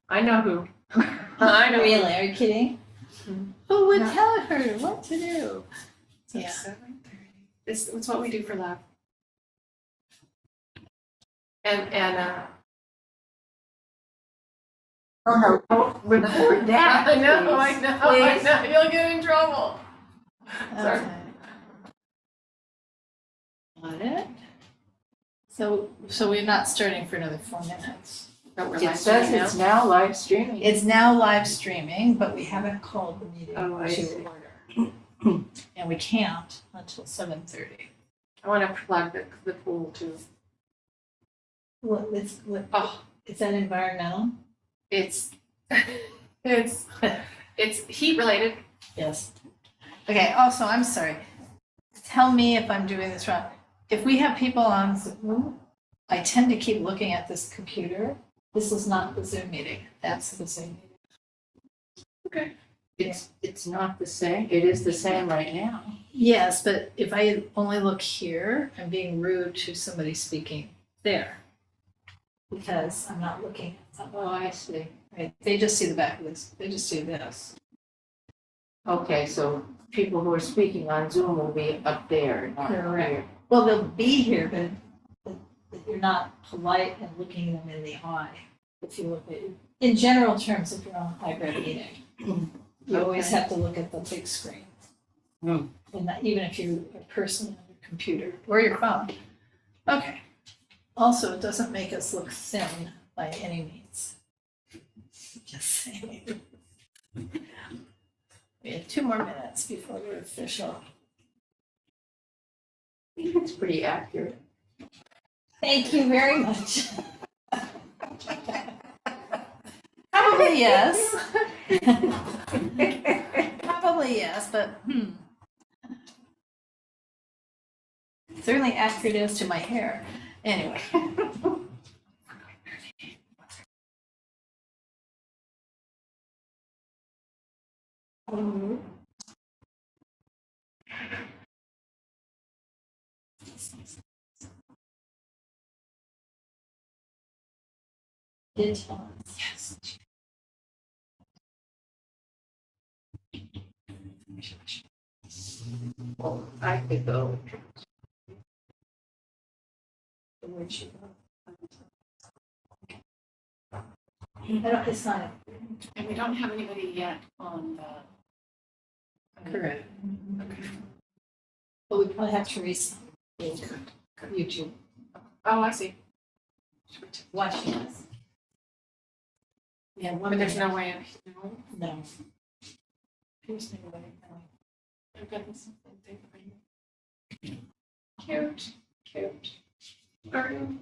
I know who. I know. Really, are you kidding? Mhm. Who would No. tell her what to do? So Yeah. 7:30. It's what we do for lab. And Oh, no, don't record that. I know, please. I know. You'll get in trouble. Sorry. Okay. Got it. So we're not starting for another 4 minutes. No, we're It live says streaming it's now live streaming. It's now live streaming, but we haven't called the meeting Oh, I to see. order. And we can't until 7:30. I want to plug the pool too. Oh, Is that environmental? it's it's heat related. Yes. Okay, also, I'm sorry. Tell me if I'm doing this wrong. If we have people on Zoom, I tend to keep looking at this computer. This is not the Zoom meeting. That's the Zoom meeting. Okay. It's not the same. It is the same right now. Yes, but if I only look here, I'm being rude to somebody speaking there. Because I'm not looking at someone. Oh, I see. Right? They just see the back of this. They just see this. Okay, so people who are speaking on Zoom will be up there, not Correct. here. Well, they'll be here, but you're not polite and looking them in the eye. If you look at, in general terms, if you're on a hybrid meeting, you always Okay. have to look at the big screen. Hmm. And that, even if you're a person on your computer or your phone. Okay. Also, it doesn't make us look thin by any means. Just saying. We have 2 more minutes before we're official. I think it's pretty accurate. Thank you very much. Probably yes. Probably yes, but certainly accurate as to my hair. Anyway. Yes. Well, I could go. Where'd she go? I don't, it's not. And we don't have anybody yet on the. Correct. Okay. But we probably have Teresa. YouTube Oh, I see. watching us. Yeah, But there's no way of. No. No. There's no way. I've got this thing for you. Cute, cute. Garden.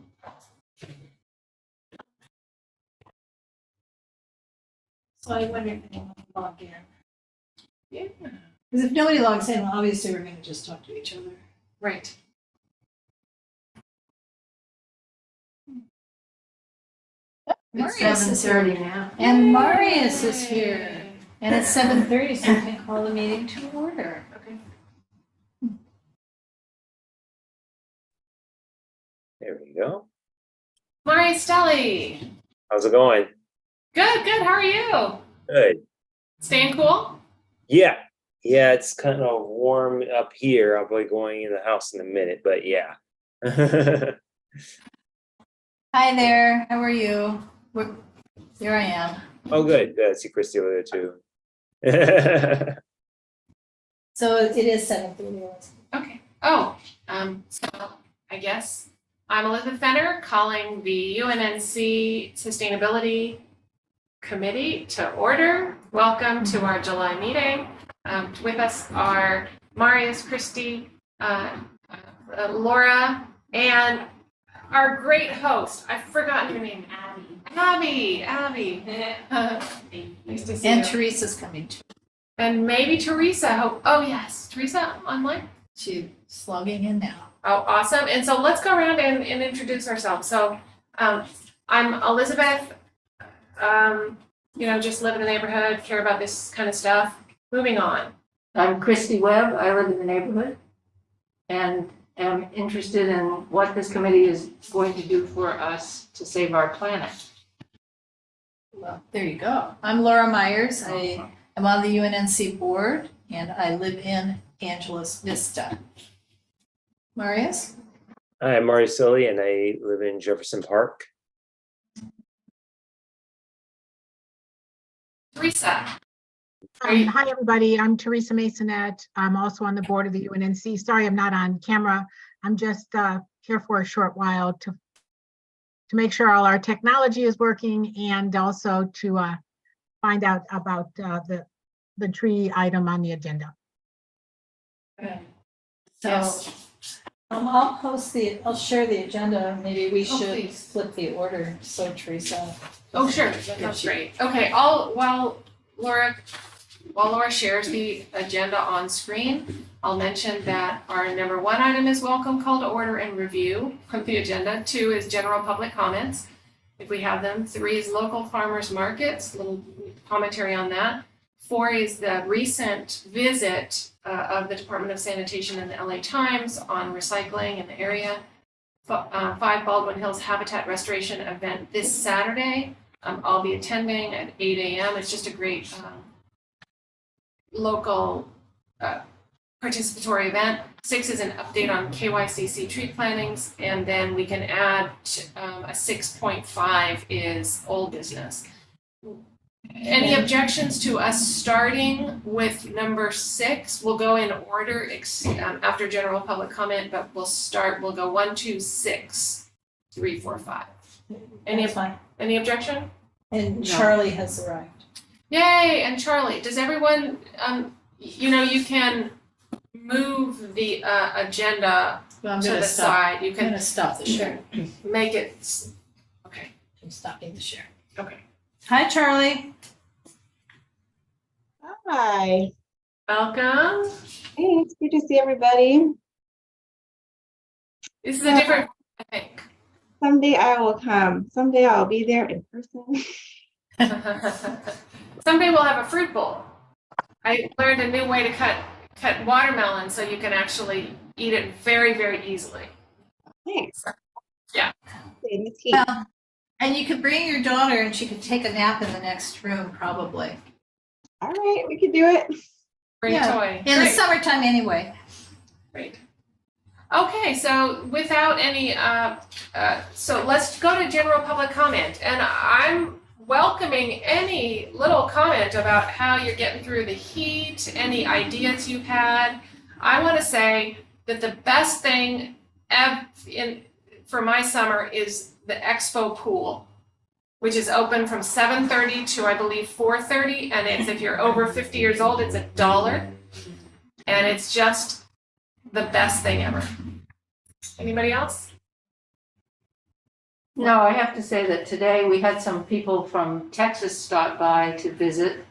So I wonder if anyone can log in. Yeah. Because if nobody logs in, obviously we're going to just talk to each other. Right. It's Marius is here. 7:30 now. And Marius is here. And it's 7:30, so we can call the meeting to order. Okay. There we go. Mari Stelly. How's it going? Good, good. How are you? Good. Staying cool? Yeah. Yeah, it's kind of warm up here. I'll be going in the house in a minute, but yeah. Hi there. How are you? Here I am. Oh, good. Good. I see Christy over there too. So it is 7:30. Okay. Oh, so I guess I'm Elizabeth Fenner calling the UNNC Sustainability Committee to order. Welcome to our July meeting. With us are Marius, Christy, Laura, and our great host. I've forgotten your name. Abby. Nice to see And you. Teresa's coming too. And maybe Teresa. Oh yes, Teresa online. She's logging in now. Oh, awesome. And so let's go around and introduce ourselves. So I'm Elizabeth, just live in the neighborhood, care about this kind of stuff. Moving on. I'm Christy Webb. I live in the neighborhood and am interested in what this committee is going to do for us to save our planet. Well, there you go. I'm Laura Myers. I am on the UNNC board and I live in Angeles Vista. Marius? Hi, I'm Mario Silly and I live in Jefferson Park. Teresa. Are you- Hi, everybody. I'm Teresa Masonette. I'm also on the board of the UNNC. Sorry, I'm not on camera. I'm just here for a short while to make sure all our technology is working and also to find out about the tree item on the agenda. So Yes. I'll share the agenda. Maybe we Oh, should please. flip the order. So Teresa. Oh, sure, that's great. Okay, while Laura shares the agenda on screen, I'll mention that our number 1 item is welcome call to order and review of the agenda. 2 is general public comments, if we have them. 3 is local farmers markets, little commentary on that. 4 is the recent visit of the Department of Sanitation and the LA Times on recycling in the area. 5 Baldwin Hills Habitat Restoration event this Saturday. I'll be attending at 8 a.m. It's just a great local participatory event. 6 is an update on KYCC tree plantings, and then we can add a 6.5 is old business. Any objections to us starting with number 6? We'll go in order after general public comment, but we'll go 1, 2, 6, 3, 4, 5. That's fine. Any objection? And No. Charlie has arrived. Yay, and Charlie, does everyone, you can move the agenda Well, I'm to gonna the stop. side. You I'm can gonna stop the share. make it, okay, I'm stopping the share. okay. Hi, Charlie. Hi, Welcome. hey, it's good to see everybody. This is a different, I think. Someday I will come. Someday I'll be there in person. Someday we'll have a fruit bowl. I learned a new way to cut watermelon so you can actually eat it very, very easily. Thanks. Yeah. Okay, Miss Heath. Well, and you could bring your daughter and she could take a nap in the next room, probably. All right, we can do it. Bring Yeah, a toy. In the Great. summertime anyway. Great. Okay, so without any, so let's go to general public comment. And I'm welcoming any little comment about how you're getting through the heat, any ideas you've had. I want to say that the best thing for my summer is the Expo pool, which is open from 7:30 to, I believe, 4:30. And if you're over 50 years old, it's $1. And it's just the best thing ever. Anybody else? No, I have to say that today we had some people from Texas stop by to visit,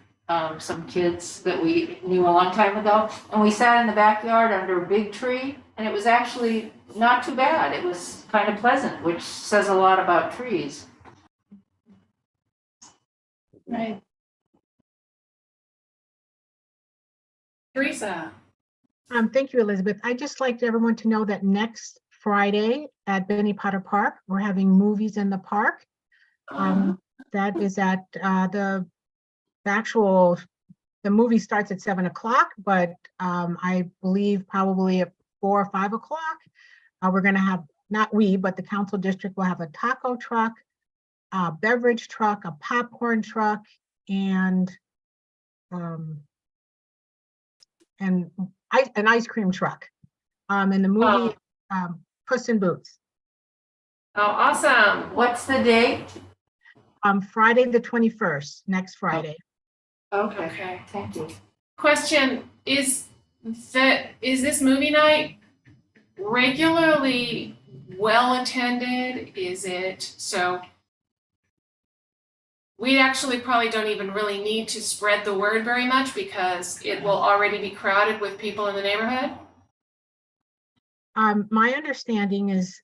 some kids that we knew a long time ago. And we sat in the backyard under a big tree and it was actually not too bad. It was kind of pleasant, which says a lot about trees. Right. Teresa. Thank you, Elizabeth. I'd just like everyone to know that next Friday at Benny Potter Park, we're having movies in the park. That is at the movie starts at 7 o'clock, but I believe probably at 4 or 5 o'clock, we're going to have, not we, but the council district will have a taco truck, a beverage truck, a popcorn truck, and an ice cream truck. And the movie, Puss in Boots. Oh, awesome. What's the date? Friday, the 21st, next Friday. Okay, Okay. thank you. Question, is this movie night regularly well attended? Is it, so we actually probably don't even really need to spread the word very much because it will already be crowded with people in the neighborhood? My understanding is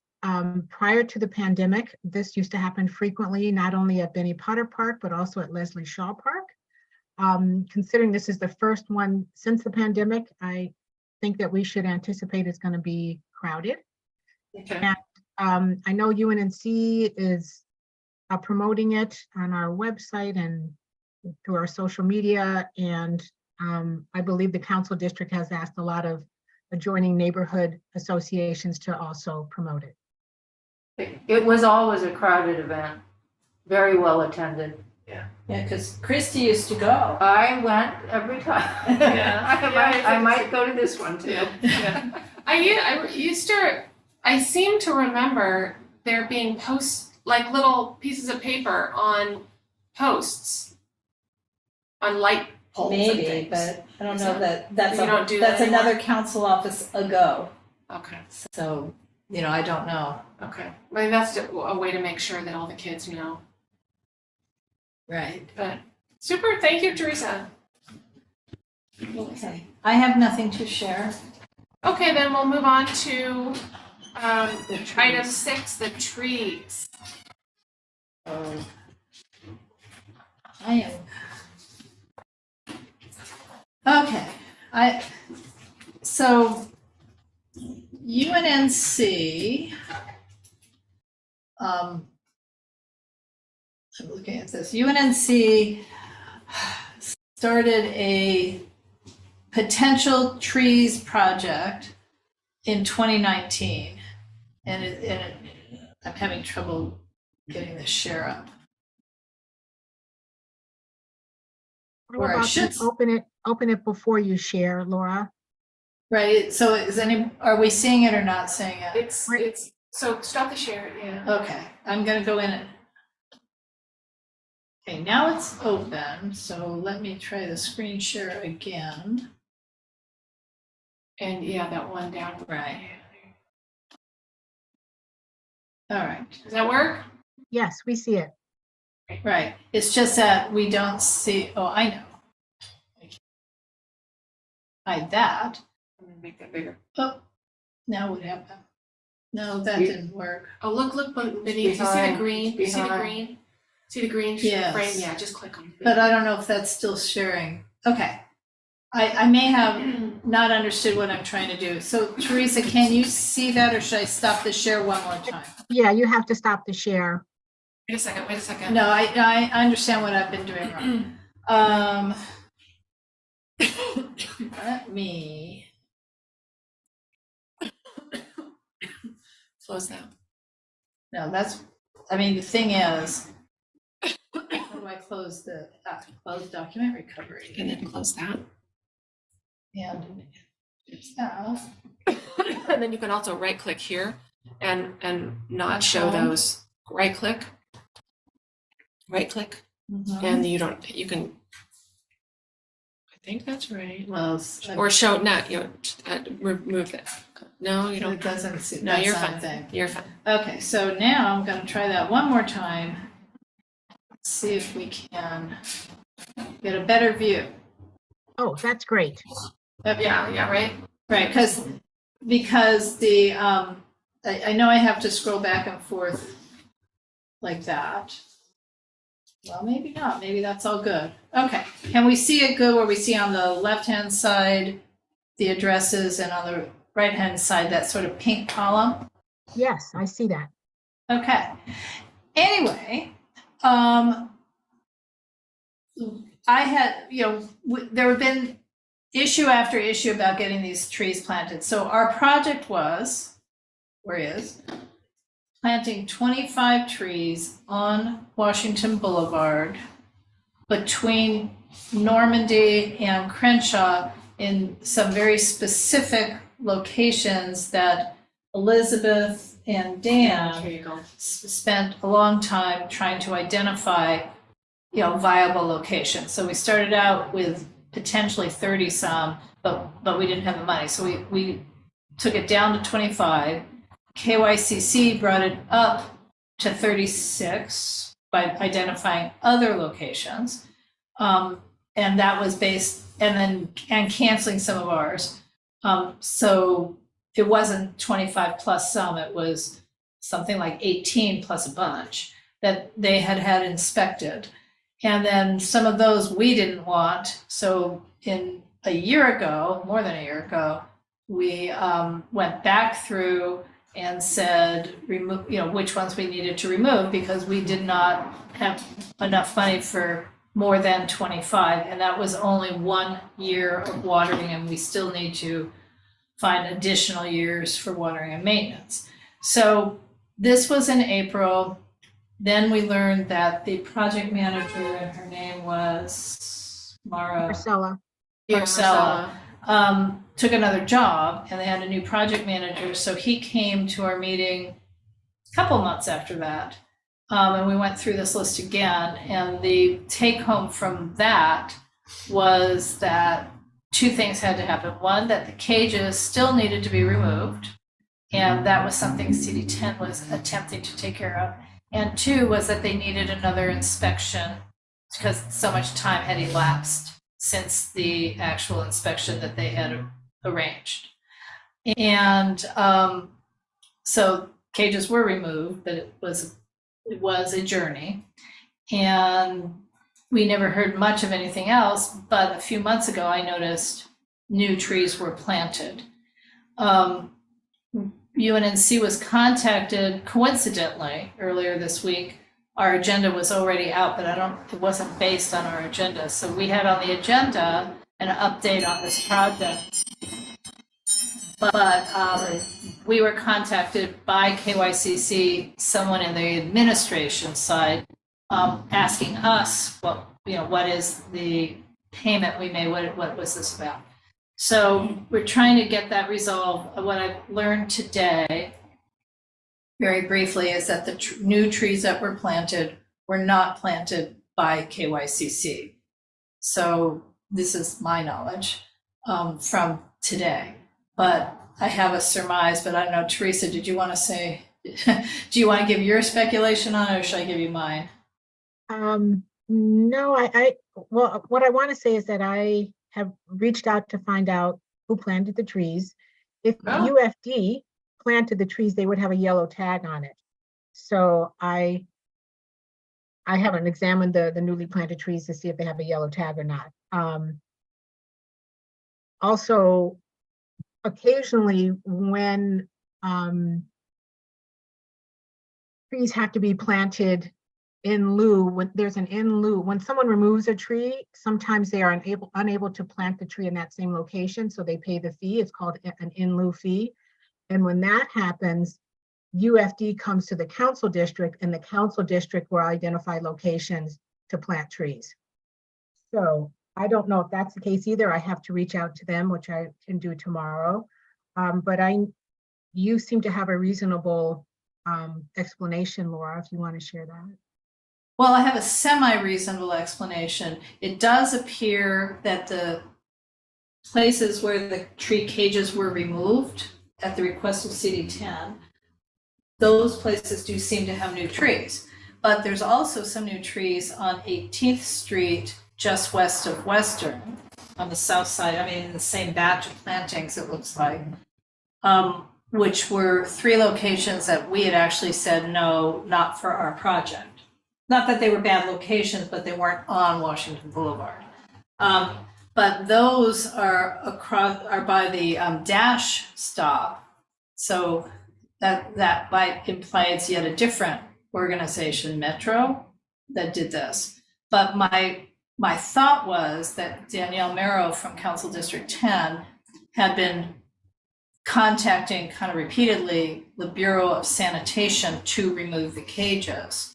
prior to the pandemic, this used to happen frequently, not only at Benny Potter Park, but also at Leslie Shaw Park. Considering this is the first one since the pandemic, I think that we should anticipate it's going to be crowded. Okay. And I know UNNC is promoting it on our website and through our social media. And I believe the council district has asked a lot of adjoining neighborhood associations to also promote it. It was always a crowded event, very well attended. Yeah, because Christy used to go. I went every time. Yeah. I might go to this one too. Yeah. I seem to remember there being posts, like little pieces of paper on posts, on light poles and Maybe, things. but I don't Is know You don't do that that's anymore? another council office ago. Okay, So, I don't know. okay. I mean, that's a way to make sure that all the kids know. Right. But super, thank you, Teresa. Okay. I have nothing to share. Okay, then we'll move on to item 6, the trees. Oh. I am. Okay, so UNNC, I'm looking at this, UNNC started a potential trees project in 2019. And I'm having trouble getting the share up. How Or I about should- you open it before you share, Laura? Right, so are we seeing it or not seeing it? It's, so stop the share, yeah. Okay, I'm gonna go in it. Okay, now it's open, so let me try the screen share again. And yeah, that one down. Right. All right, Does that work? Yes, we see it. right, it's just that we don't see, oh, I know. Hide that. I'm gonna make that bigger. Oh, now what happened? No, that You- didn't work. Oh, look beneath, you see the behind, green, you see the behind. green? See the green Yes. frame, yeah, just click on it. But I don't know if that's still sharing. Okay. I may have not understood what I'm trying to do. So Teresa, can you see that or should I stop the share one more time? Yeah, you have to stop the share. Wait a second. No, I understand what I've been doing wrong. Let me, Close that. no, the thing is, how do I close close document recovery? And then close that. And it's out. And then you can also right click here and not show those, right click. Mhm. And you can, I think that's right. Well, Or show, remove that. No, you it don't. doesn't see, No, that's you're not a fine. thing. You're fine. Okay, so now I'm gonna try that one more time. See if we can get a better view. Oh, that's great. Okay. Yeah, right? Right, because the, I know I have to scroll back and forth like that. Well, maybe not, maybe that's all good. Okay, can we see it good where we see on the left-hand side the addresses and on the right-hand side that sort of pink column? Yes, I see that. Okay. Anyway, I had, there have been issue after issue about getting these trees planted. So our project was, planting 25 trees on Washington Boulevard between Normandy and Crenshaw in some very specific locations that Elizabeth and Dan Here you go. spent a long time trying to identify, viable locations. So we started out with potentially 30 some, but we didn't have the money. So we took it down to 25. KYCC brought it up to 36 by identifying other locations. And that was based, and canceling some of ours. So it wasn't 25 plus some, it was something like 18 plus a bunch that they had inspected. And then some of those we didn't want. So more than a year ago, we went back through and said, remove, which ones we needed to remove because we did not have enough money for more than 25. And that was only 1 year of watering, and we still need to find additional years for watering and maintenance. So this was in April. Then we learned that the project manager, and her name was Mara Marcella. Yeah, Marcella, took another job, and they had a new project manager. So he came to our meeting a couple months after that. And we went through this list again. And the take home from that was that 2 things had to happen. One, that the cages still needed to be removed. And that was something CD10 was attempting to take care of. And 2 was that they needed another inspection because so much time had elapsed since the actual inspection that they had arranged. And so cages were removed, but it was a journey. And we never heard much of anything else, but a few months ago, I noticed new trees were planted. UNNC was contacted coincidentally earlier this week. Our agenda was already out, but it wasn't based on our agenda. So we had on the agenda an update on this project. But we were contacted by KYCC, someone in the administration side, asking us what is the payment we made, what was this about? So we're trying to get that resolved. What I've learned today, very briefly, is that the new trees that were planted were not planted by KYCC. So this is my knowledge from today. But I have a surmise, but I don't know, Teresa, did you want to say, do you want to give your speculation on it, or should I give you mine? No, well, what I want to say is that I have reached out to find out who planted the trees. If Oh. UFD planted the trees, they would have a yellow tag on it. So I haven't examined the newly planted trees to see if they have a yellow tag or not. Also, occasionally when trees have to be planted in lieu, when there's an in lieu, when someone removes a tree, sometimes they are unable to plant the tree in that same location, so they pay the fee. It's called an in lieu fee. And when that happens, UFD comes to the council district, and the council district will identify locations to plant trees. So I don't know if that's the case either. I have to reach out to them, which I can do tomorrow. But you seem to have a reasonable explanation, Laura, if you want to share that. Well, I have a semi-reasonable explanation. It does appear that the places where the tree cages were removed at the request of CD10, those places do seem to have new trees. But there's also some new trees on 18th Street, just west of Western, on the south side, in the same batch of plantings, it looks like, which were 3 locations that we had actually said, no, not for our project. Not that they were bad locations, but they weren't on Washington Boulevard. But those are by the Dash stop. So that might imply it's yet a different organization, Metro, that did this. But my thought was that Danielle Merrow from Council District 10 had been contacting kind of repeatedly the Bureau of Sanitation to remove the cages.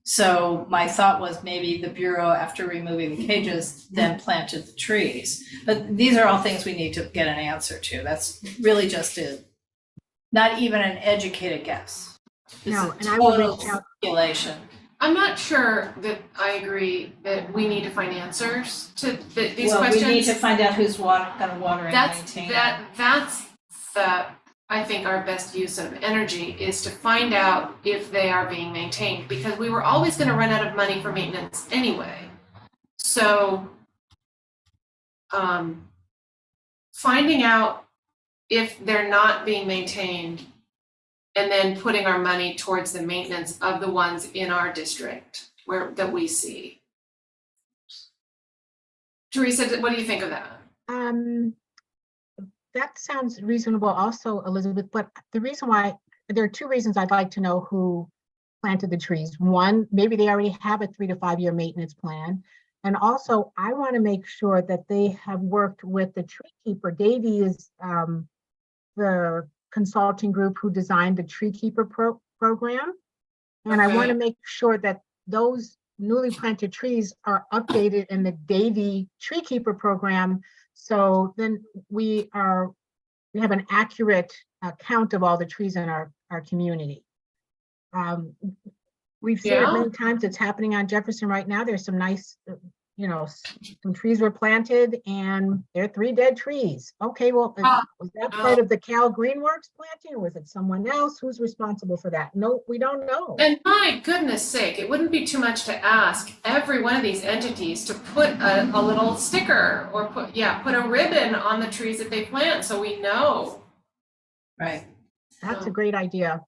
So my thought was maybe the Bureau, after removing the cages, then planted the trees. But these are all things we need to get an answer to. That's really just not even an educated guess. No, It's and a I will total reach out. speculation. I'm not sure that I agree that we need to find answers to these Well, questions. we need to find out who's gonna water and maintain. That's I think our best use of energy is to find out if they are being maintained, because we were always going to run out of money for maintenance anyway. So finding out if they're not being maintained and then putting our money towards the maintenance of the ones in our district that we see. Teresa, what do you think of that? That sounds reasonable also, Elizabeth, but the reason why there are two reasons I'd like to know who planted the trees. One, maybe they already have a 3 to 5 year maintenance plan. And also, I want to make sure that they have worked with the tree keeper. Davey is the consulting group who designed the tree keeper program. And I want to make sure that those newly planted trees are updated in the Davey tree keeper program. So then we have an accurate count of all the trees in our community. We've seen it many times. It's happening on Jefferson right now. There's some nice, some trees were planted and there are 3 dead trees. Okay, well, was that part of the Cal Greenworks planting or was it someone else? Who's responsible for that? No, we don't know. And my goodness sake, it wouldn't be too much to ask every one of these entities to put a little sticker or put a ribbon on the trees that they plant so we know. Right. That's a great idea.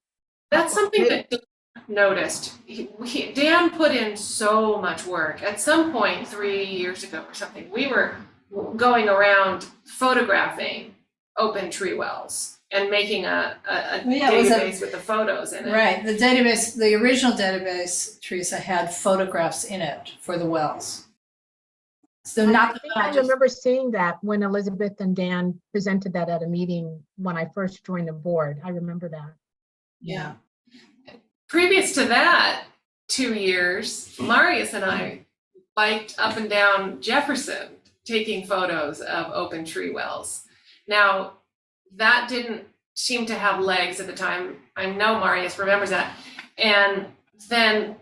That's something that Dan noticed. Dan put in so much work. At some point 3 years ago or something, we were going around photographing open tree wells and making a database with the photos in it. Right, the database, the original database, Teresa, had photographs in it for the wells. So I remember seeing that when Elizabeth and Dan presented that at a meeting when I first joined the board. I remember that. Yeah. Previous to that, 2 years, Marius and I biked up and down Jefferson taking photos of open tree wells. Now, that didn't seem to have legs at the time. I know Marius remembers that. And then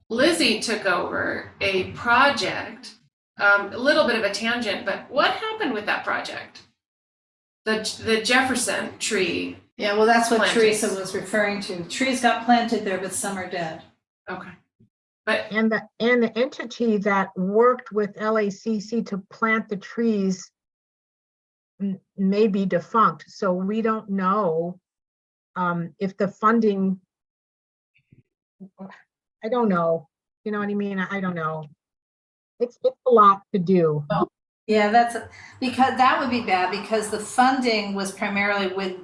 Lizzie took over a project, a little bit of a tangent, but what happened with that project? The Jefferson tree. Yeah, well, that's what plantings. Teresa was referring to. Trees got planted there, but some are dead. Okay. But And the entity that worked with LACC to plant the trees may be defunct. So we don't know if the funding, I don't know. You know what I mean? I don't know. It's a lot to do. Yeah, because that would be bad because the funding was primarily with,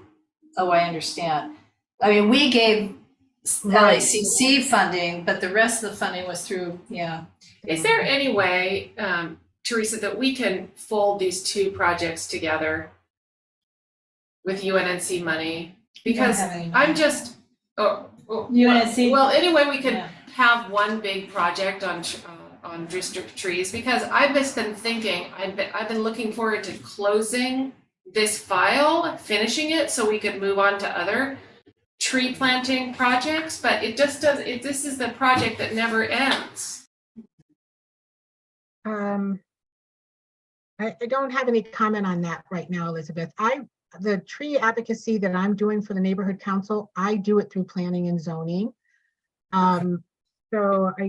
oh, I understand. I mean, we gave LACC funding, but the rest of the funding was through, is there any way, Teresa, that we can fold these two projects together with UNNC money? Because I'm just, UNNC? well, anyway, we could Yeah. have one big project on district trees, because I've just been thinking, I've been looking forward to closing this file, finishing it, so we could move on to other tree planting projects, but it just this is the project that never ends. I don't have any comment on that right now, Elizabeth. The tree advocacy that I'm doing for the neighborhood council, I do it through planning and zoning. So I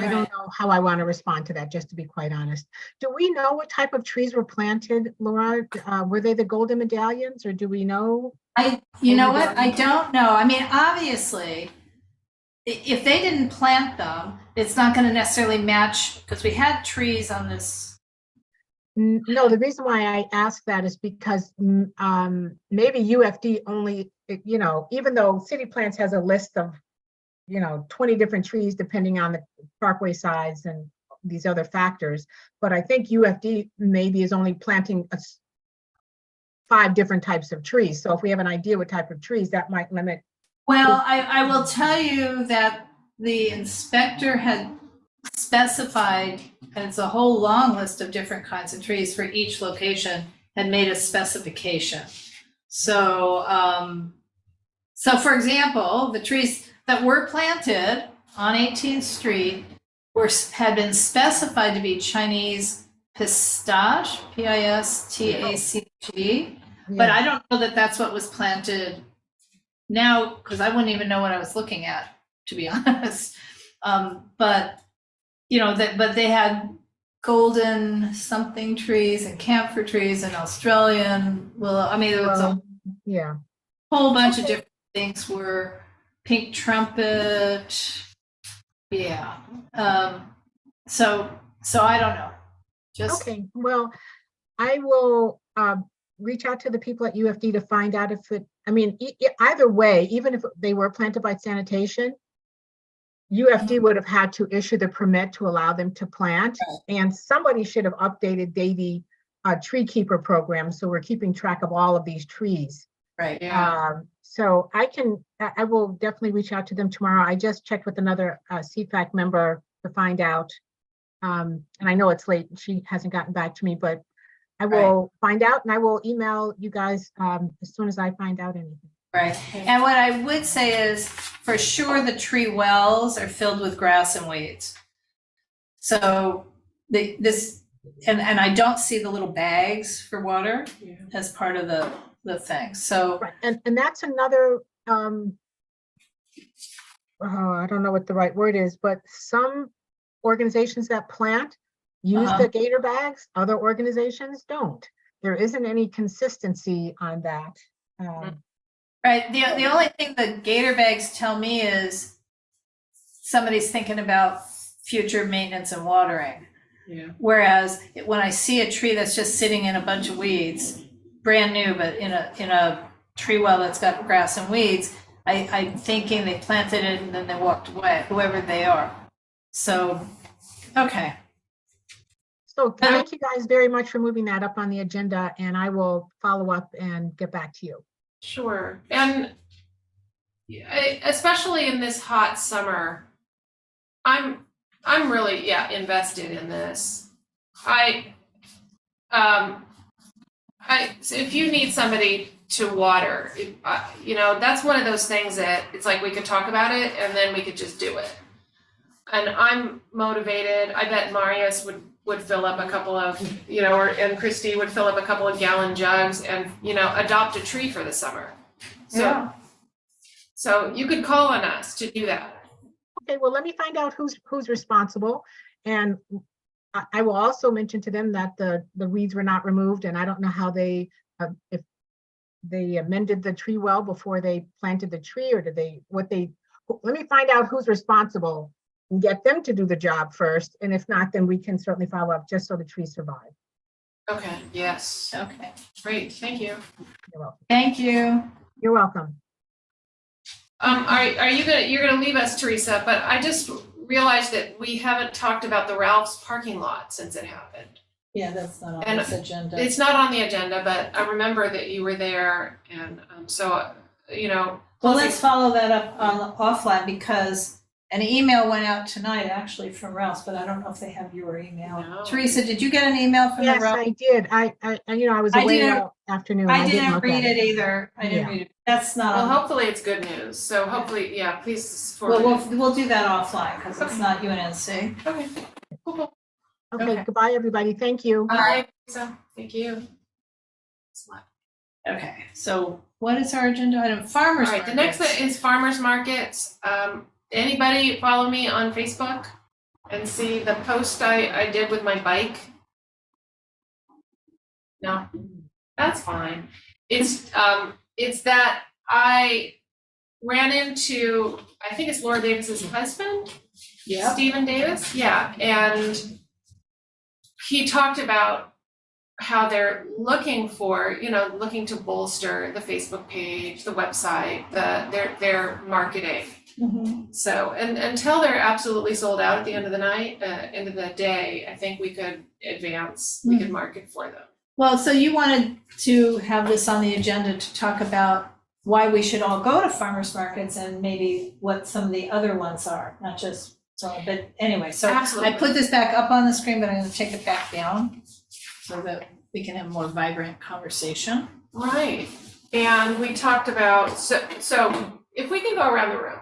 don't know how I want to respond to that, just to be quite honest. Do we know what type of trees were planted, Laura? Were they the golden medallions or do we know? You know what? I don't know. I mean, obviously, if they didn't plant them, it's not going to necessarily match because we had trees on this. No, the reason why I ask that is because maybe UFD only, even though City Plants has a list of 20 different trees depending on the parkway size and these other factors. But I think UFD maybe is only planting 5 different types of trees. So if we have an idea what type of trees, that might limit. Well, I will tell you that the inspector had specified, and it's a whole long list of different kinds of trees for each location, had made a specification. So, for example, the trees that were planted on 18th Street had been specified to be Chinese pistache, P-I-S-T-A-C-G, but I don't know that that's what was planted now, because I wouldn't even know what I was looking at, to be honest. But they had golden something trees and camphor trees and Australian willow. I mean, there was a whole bunch of different things were. Pink trumpet, so I don't know. Okay, well, I will reach out to the people at UFD to find out if it, I mean, either way, even if they were planted by sanitation, UFD would have had to issue the permit to allow them to plant, and somebody should have updated Davy tree keeper program, so we're keeping track of all of these trees. Right. Yeah. So I will definitely reach out to them tomorrow. I just checked with another CFAC member to find out. And I know it's late, she hasn't gotten back to me, but I will find out and I will email you guys as soon as I find out anything. Right. And what I would say is, for sure, the tree wells are filled with grass and weeds. So and I don't see the little bags for water as part of the thing. So Right. And that's another, I don't know what the right word is, but some organizations that plant use the gator bags, other organizations don't. There isn't any consistency on that. right. The only thing the gator bags tell me is somebody's thinking about future maintenance and watering. Yeah. Whereas when I see a tree that's just sitting in a bunch of weeds, brand new, but in a tree well that's got grass and weeds, I'm thinking they planted it and then they walked away, whoever they are. So, okay. So thank you guys very much for moving that up on the agenda, and I will follow up and get back to you. Sure. And especially in this hot summer, I'm really, invested in this. So if you need somebody to water, that's one of those things that it's like we could talk about it and then we could just do it. And I'm motivated. I bet Marius would fill up a couple of, and Christy would fill up a couple of gallon jugs and, adopt a tree for the summer. So you could call on us to do that. Okay, well, let me find out who's responsible. And I will also mention to them that the weeds were not removed, and I don't know how if they amended the tree well before they planted the tree, or let me find out who's responsible and get them to do the job first. And if not, then we can certainly follow up just so the trees survive. Okay, yes. Okay. Great, thank you. You're welcome. Thank you. You're welcome. You're gonna leave us, Teresa, but I just realized that we haven't talked about the Ralph's parking lot since it happened. Yeah, that's not on And this agenda. It's not on the agenda, but I remember that you were there, and Well, let's follow that up on offline, because an email went out tonight actually from Ralph's, but I don't know if they have your email. No. Teresa, did you get an email from the Yes, Ralph? I did. I was I away didn't- all afternoon. I didn't look read at it either. I didn't Yeah. read it. That's not. Well, on- hopefully it's good news. So hopefully, please Well, forward it. we'll do that offline because it's Okay. not UNNC. Okay. Cool. Okay, goodbye, everybody. Thank you. Bye. So, thank you. Okay, so what is our agenda item? Farmers All right, the next markets. is farmers markets. Anybody follow me on Facebook and see the post I did with my bike? No, that's fine. It's that I ran into, I think it's Laura Davis's husband, Stephen Davis, and he talked about how they're looking to bolster the Facebook page, the website, their marketing. Mhm. So, and until they're absolutely sold out at the end of the day, I think we could we could market for them. Well, so you wanted to have this on the agenda to talk about why we should all go to farmers markets and maybe what some of the other ones are, not just, but anyway, so Absolutely. I put this back up on the screen, but I'm gonna take it back down so that we can have a more vibrant conversation. Right, and we talked about, so if we can go around the room.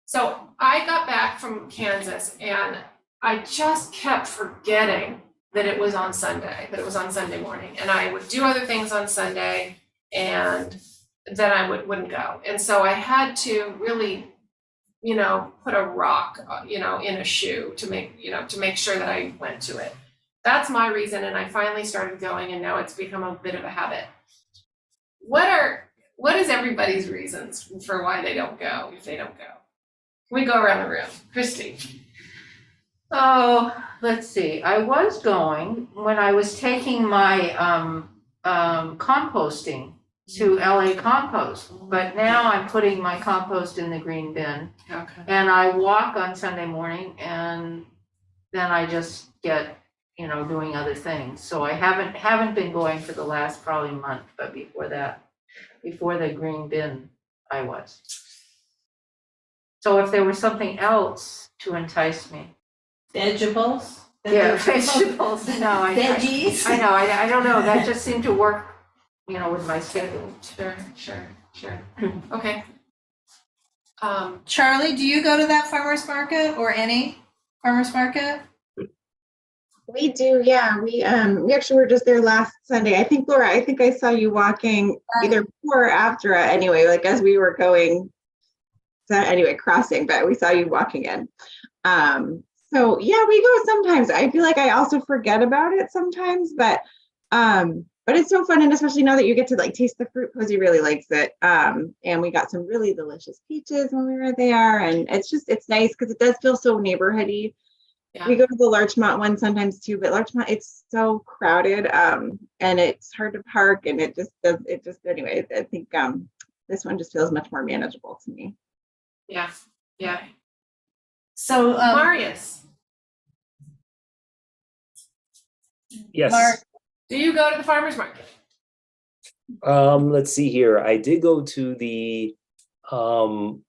So I got back from Kansas and I just kept forgetting that it was on Sunday morning. And I would do other things on Sunday and then I wouldn't go. And so I had to really, put a rock, in a shoe to make sure that I went to it. That's my reason, and I finally started going, and now it's become a bit of a habit. What is everybody's reasons for why they don't go, if they don't go? Can we go around the room? Christy? Oh, let's see. I was going when I was taking my composting to LA Compost. But now I'm putting my compost in the green bin. Okay. And I walk on Sunday morning and then I just get, doing other things. So I haven't been going for the last probably month, but before the green bin, I was. So if there was something else to entice me. Vegetables? Yeah, vegetables, no, Veggies? I know, I don't know, that just seemed to work, with my schedule. Sure. Okay. Charlie, do you go to that farmer's market or any farmer's market? We do, yeah. We actually were just there last Sunday. I think, Laura, I saw you walking either before or after it anyway, like as we were going. So anyway, crossing, but we saw you walking in. So yeah, we go sometimes. I feel like I also forget about it sometimes, but it's so fun, and especially now that you get to like taste the fruit. Posey really likes it. And we got some really delicious peaches when we were there, and it's nice because it does feel so neighborhoody. Yeah. We go to the Larchmont one sometimes too, but Larchmont, it's so crowded, and it's hard to park, and anyway, I think this one just feels much more manageable to me. Yeah. So, Marius, Yes. Mark, do you go to the farmer's market? Let's see here. I did go to the one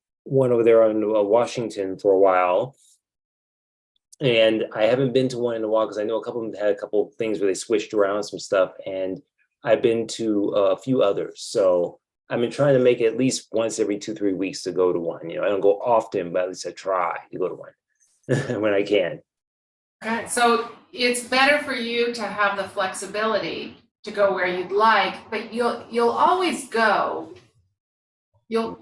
over there on Washington for a while. And I haven't been to one in a while because I know a couple of them had a couple of things where they switched around some stuff, and I've been to a few others. So I've been trying to make it at least once every 2-3 weeks to go to one. I don't go often, but at least I try to go to one when I can. Okay, so it's better for you to have the flexibility to go where you'd like, but you'll always go. You'll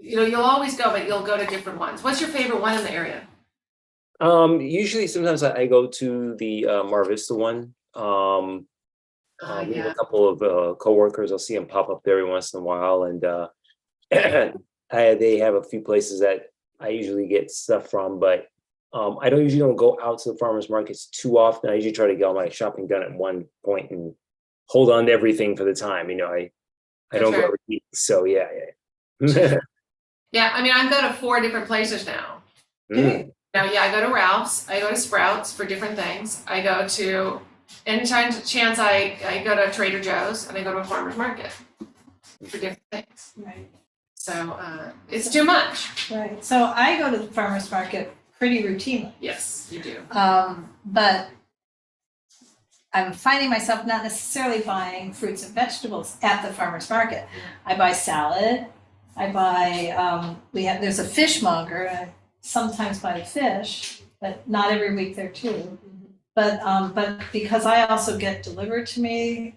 always go, but you'll go to different ones. What's your favorite one in the area? Usually sometimes I go to the Mar Vista one. We have Yeah. a couple of coworkers. I'll see them pop up there every once in a while, and they have a few places that I usually get stuff from, but I usually don't go out to the farmers markets too often. I usually try to get all my shopping done at one point and hold on to everything for the time. I don't go every week, so yeah. Yeah, I mean, I go to 4 different places now. Mm. Now, yeah, I go to Ralph's, I go to Sprouts for different things. I go to, anytime chance I go to Trader Joe's, and I go to a farmer's market for different things. right, So it's too much. right. So I go to the farmer's market pretty routinely. Yes, you do. But I'm finding myself not necessarily buying fruits and vegetables at the farmer's market. I buy salad. I buy, there's a fishmonger. I sometimes buy fish, but not every week there too. But because I also get delivered to me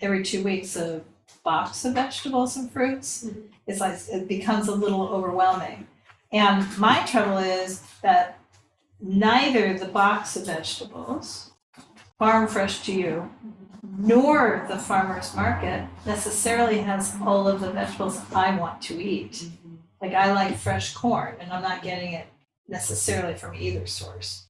every 2 weeks a box of vegetables and fruits, it's like it becomes a little overwhelming. And my trouble is that neither the box of vegetables, farm fresh to you, nor the farmer's market necessarily has all of the vegetables I want to eat. Like I like fresh corn, and I'm not getting it necessarily from either source.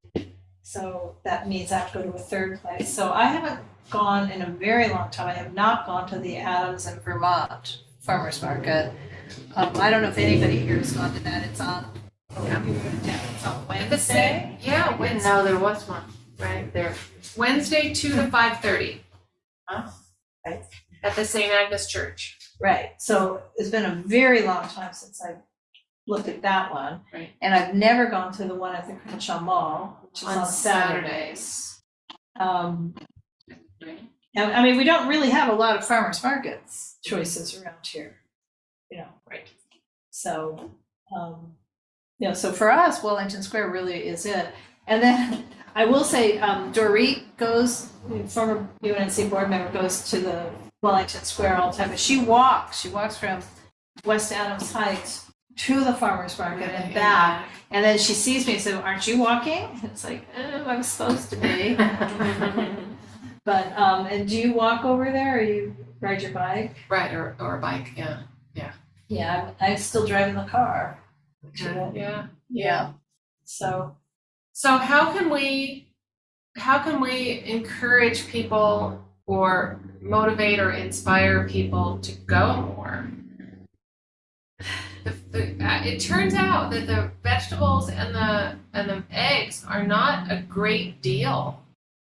So that means I have to go to a third place. So I haven't gone in a very long time. I have not gone to the Adams in Vermont farmer's market. I don't know if anybody here has gone to that. It's on, it's on Wednesday. Yeah, I didn't Wednesday, know there was one right there. Wednesday 2 to 5:30 Right. at the St. Agnes Church. Right. So it's been a very long time since I've looked at that one. Right. And I've never gone to the one at the Crenshaw Mall, which is on Saturdays. And I mean, we don't really have a lot of farmers markets choices around here, Right. So, so for us, Wellington Square really is it. And then I will say, Dorit goes, former UNNC board member, goes to the Wellington Square all the time, but she walks from West Adams Heights to the farmer's market and back. And then she sees me and says, "Aren't you walking?" It's like, I'm supposed to be. But, and do you walk over there or you ride your bike? Right, or a bike, yeah. Yeah, I'm still driving the car. Yeah. So, So how can we encourage people or motivate or inspire people to go more. It turns out that the vegetables and the eggs are not a great deal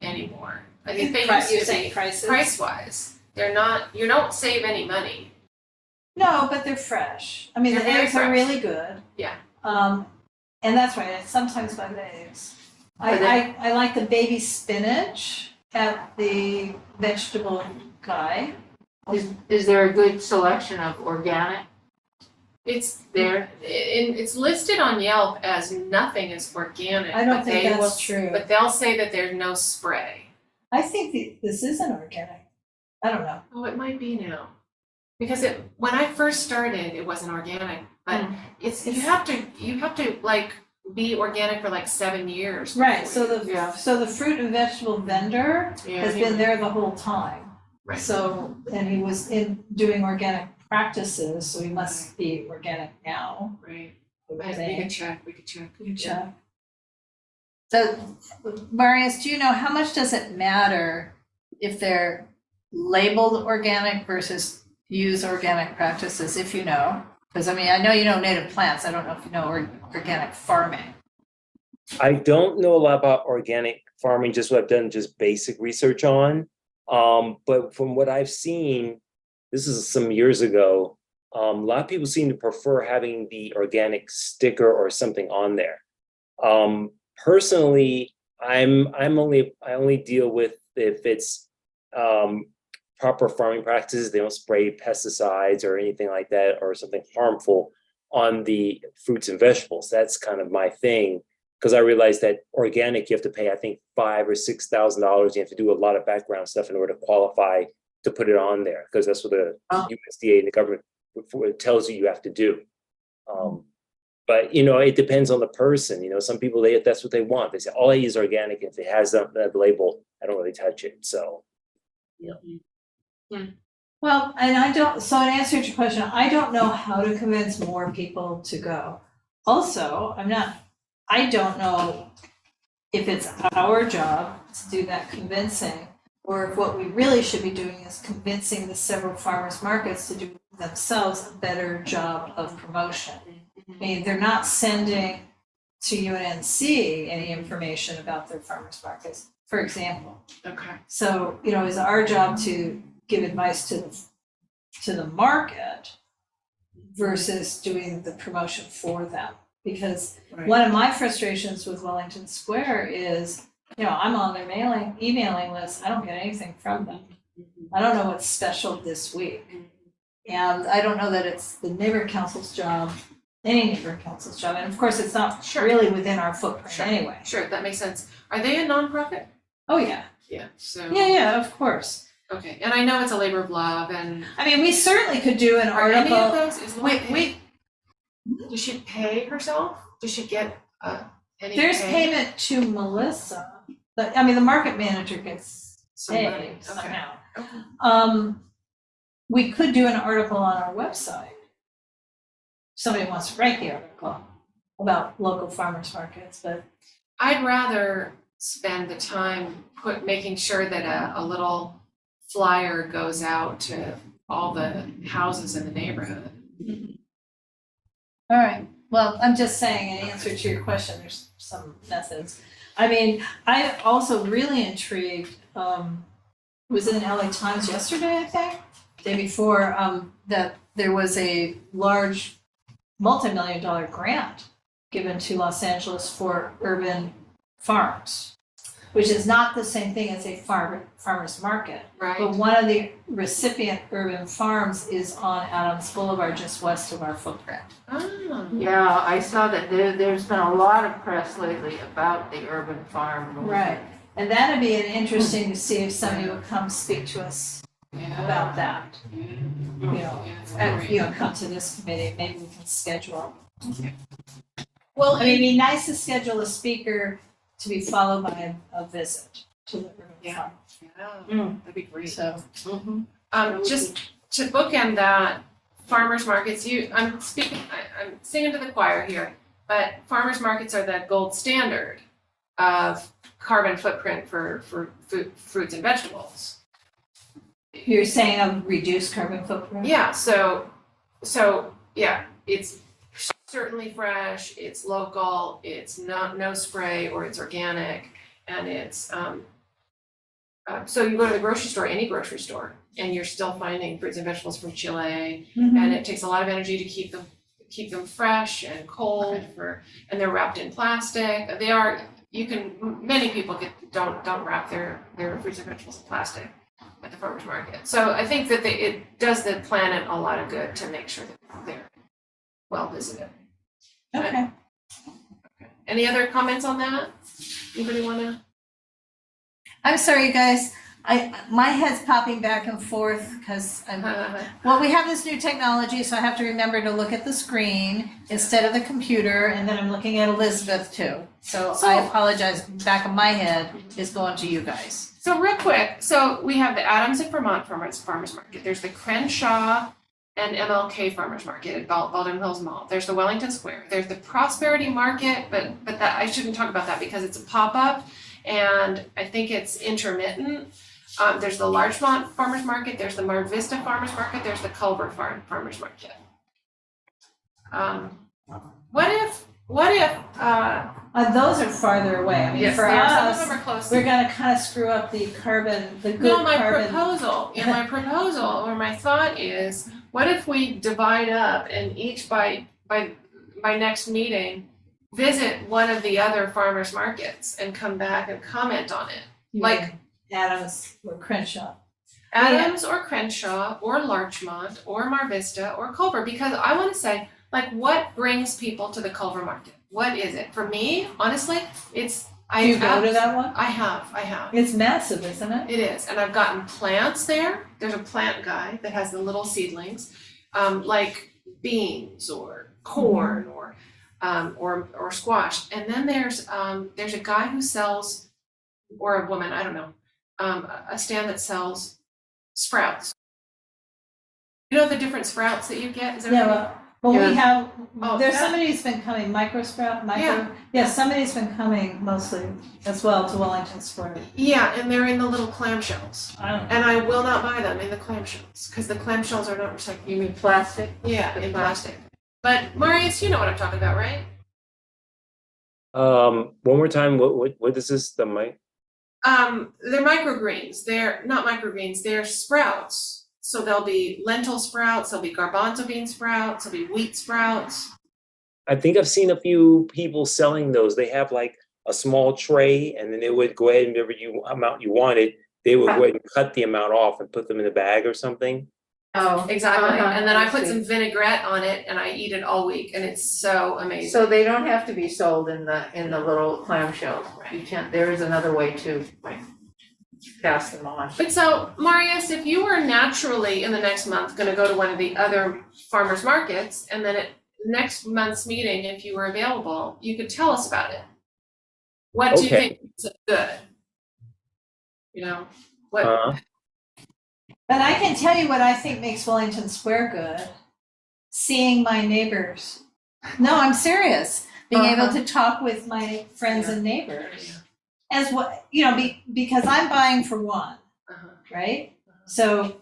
anymore. I think they used You're to saying be prices? price wise. They're not. You don't save any money. No, but they're fresh. I mean, They're the very eggs are fresh. really good. Yeah. And that's right, I sometimes buy the eggs. Are they- I like the baby spinach at the vegetable guy. Is there a good selection of organic It's there? It's listed on Yelp as nothing is organic. I don't but think they that's will- true. But they'll say that there's no spray. I think this isn't organic. I don't know. Oh, it might be now. Because when I first started, it wasn't organic, but you have to like be organic for like 7 years. Right, before so Yeah. the fruit and vegetable vendor Yeah, has been there the whole time. Right. So, and he was doing organic practices, so he must be organic now. Right. I would We think. could check, we could check. Yeah. So, Marius, do you know, how much does it matter if they're labeled organic versus use organic practices, if you know? Because I mean, I know you know native plants, I don't know if you know organic farming. I don't know a lot about organic farming, just what I've done, just basic research on. But from what I've seen, this is some years ago, a lot of people seem to prefer having the organic sticker or something on there. Personally, I only deal with if it's proper farming practices. They don't spray pesticides or anything like that, or something harmful on the fruits and vegetables. That's kind of my thing, because I realized that organic, you have to pay, I think, $5,000 or $6,000. You have to do a lot of background stuff in order to qualify to put it on there, because that's what the USDA and the government tells you have to do. But it depends on the person. Some people, that's what they want. They say all I eat is organic. If it has that label, I don't really touch it. So, Well, and so in answer to your question, I don't know how to convince more people to go. Also, I don't know if it's our job to do that convincing, or if what we really should be doing is convincing the several farmers markets to do themselves a better job of promotion. I mean, they're not sending to UNNC any information about their farmers markets, for example. Okay. So, it's our job to give advice to the market versus doing the promotion for them. Because Right. one of my frustrations with Wellington Square is, I'm on their emailing list, I don't get anything from them. I don't know what's special this week. And I don't know that it's the neighborhood council's job, any neighborhood council's job, and of course, it's not Sure. really within our footprint Sure. anyway. Sure, that makes sense. Are they a nonprofit? Oh, yeah, Yeah. So. yeah, of course. Okay, and I know it's a labor of love, and I mean, we certainly could do an are any of article. those, is Lauren Wait, does she pay herself? Does she get any there's pay? payment to Melissa, but, I mean, the market manager gets Some money, paid okay. somehow. Okay. We could do an article on our website. Somebody wants to write the article about local farmers markets, but I'd rather spend the time making sure that a little flyer goes out to all the houses in the neighborhood. all right. Well, I'm just saying, in answer to your question, there's some methods. I mean, I also really intrigued, it was in the LA Times yesterday, I think, day before, that there was a large multi-million-dollar grant given to Los Angeles for urban farms, which is not the same thing as a farmer's market. Right. But one of the recipient urban farms is on Adams Boulevard, just west of our footprint. Ah. Yeah, I saw that there's been a lot of press lately about the urban farm movement. Right, and that'd be interesting to see if somebody would come speak to us Yeah. about that. Yeah. Come to this committee, maybe we can schedule. Well, I mean, it'd be nice to schedule a speaker to be followed by a visit to the urban Yeah. farm. yeah, that'd be great. So, Just to bookend that, farmers markets, I'm singing to the choir here, but farmers markets are the gold standard of carbon footprint for fruits and vegetables. You're saying a reduced carbon footprint? Yeah, yeah, it's certainly fresh, it's local, it's no spray, or it's organic, and it's, so you go to the grocery store, any grocery store, and you're still finding fruits and vegetables from Chile, and it takes a lot of energy to keep them fresh and cold and they're wrapped in plastic. Many people don't wrap their fruits and vegetables in plastic at the farmer's market. So I think that it does the planet a lot of good to make sure that they're well visited. Okay. Any other comments on that? Anybody wanna? I'm sorry, you guys. My head's popping back and forth because well, we have this new technology, so I have to remember to look at the screen instead of the computer, and then I'm looking at Elizabeth too. So I apologize, back of my head is going to you guys. So real quick, so we have the Adams and Vermont Farmers Market. There's the Crenshaw and MLK Farmers Market at Baldwin Hills Mall. There's the Wellington Square. There's the Prosperity Market, but that I shouldn't talk about that because it's a pop-up and I think it's intermittent. There's the Larchmont Farmers Market. There's the Mar Vista Farmers Market. There's the Culver Farmers Market. What if those are farther away. I mean, yes, for some of us, them are close. we're gonna kind of screw up the carbon, the good No, my carbon. proposal or my thought is, what if we divide up and each by next meeting, visit one of the other farmers markets and come back and comment on it? Like Adams or Crenshaw. Adams or Crenshaw or Larchmont or Mar Vista or Culver, because I want to say, like, what brings people to the Culver market? What is it? For me, honestly, it's Do you go to that one? I have. It's massive, isn't it? It is, and I've gotten plants there. There's a plant guy that has the little seedlings, like beans or corn or squash. And then there's a guy who sells, or a woman, I don't know, a stand that sells sprouts. You know the different sprouts that you get? Is everybody? Well, we have, Oh, there's that- somebody who's been coming, somebody's been coming mostly as well to Wellington Square. Yeah, and they're in the little clamshells. I don't know. And I will not buy them in the clamshells because the clamshells are not recyclable. You mean plastic? Yeah, in plastic. But Marius, you know what I'm talking about, right? One more time, what is this, the mic? They're microgreens. They're not microgreens, they're sprouts. So there'll be lentil sprouts, there'll be garbanzo bean sprouts, there'll be wheat sprouts. I think I've seen a few people selling those. They have like a small tray and then they would go ahead and whatever amount you wanted, they would go ahead and cut the amount off and put them in a bag or something. Oh. Exactly. And then I put see. some vinaigrette on it and I eat it all week and it's so amazing. So they don't have to be sold in the little clamshells. You can, there is another way to pass them on. But so, Marius, if you were naturally in the next month gonna go to one of the other farmers markets, and then at next month's meeting, if you were available, you could tell us about it. What do you Okay. think is good? You know, what, But I can tell you what I think makes Wellington Square good. Seeing my neighbors. No, I'm serious. Being able to talk with my friends and neighbors. As what, because I'm buying for one, right? So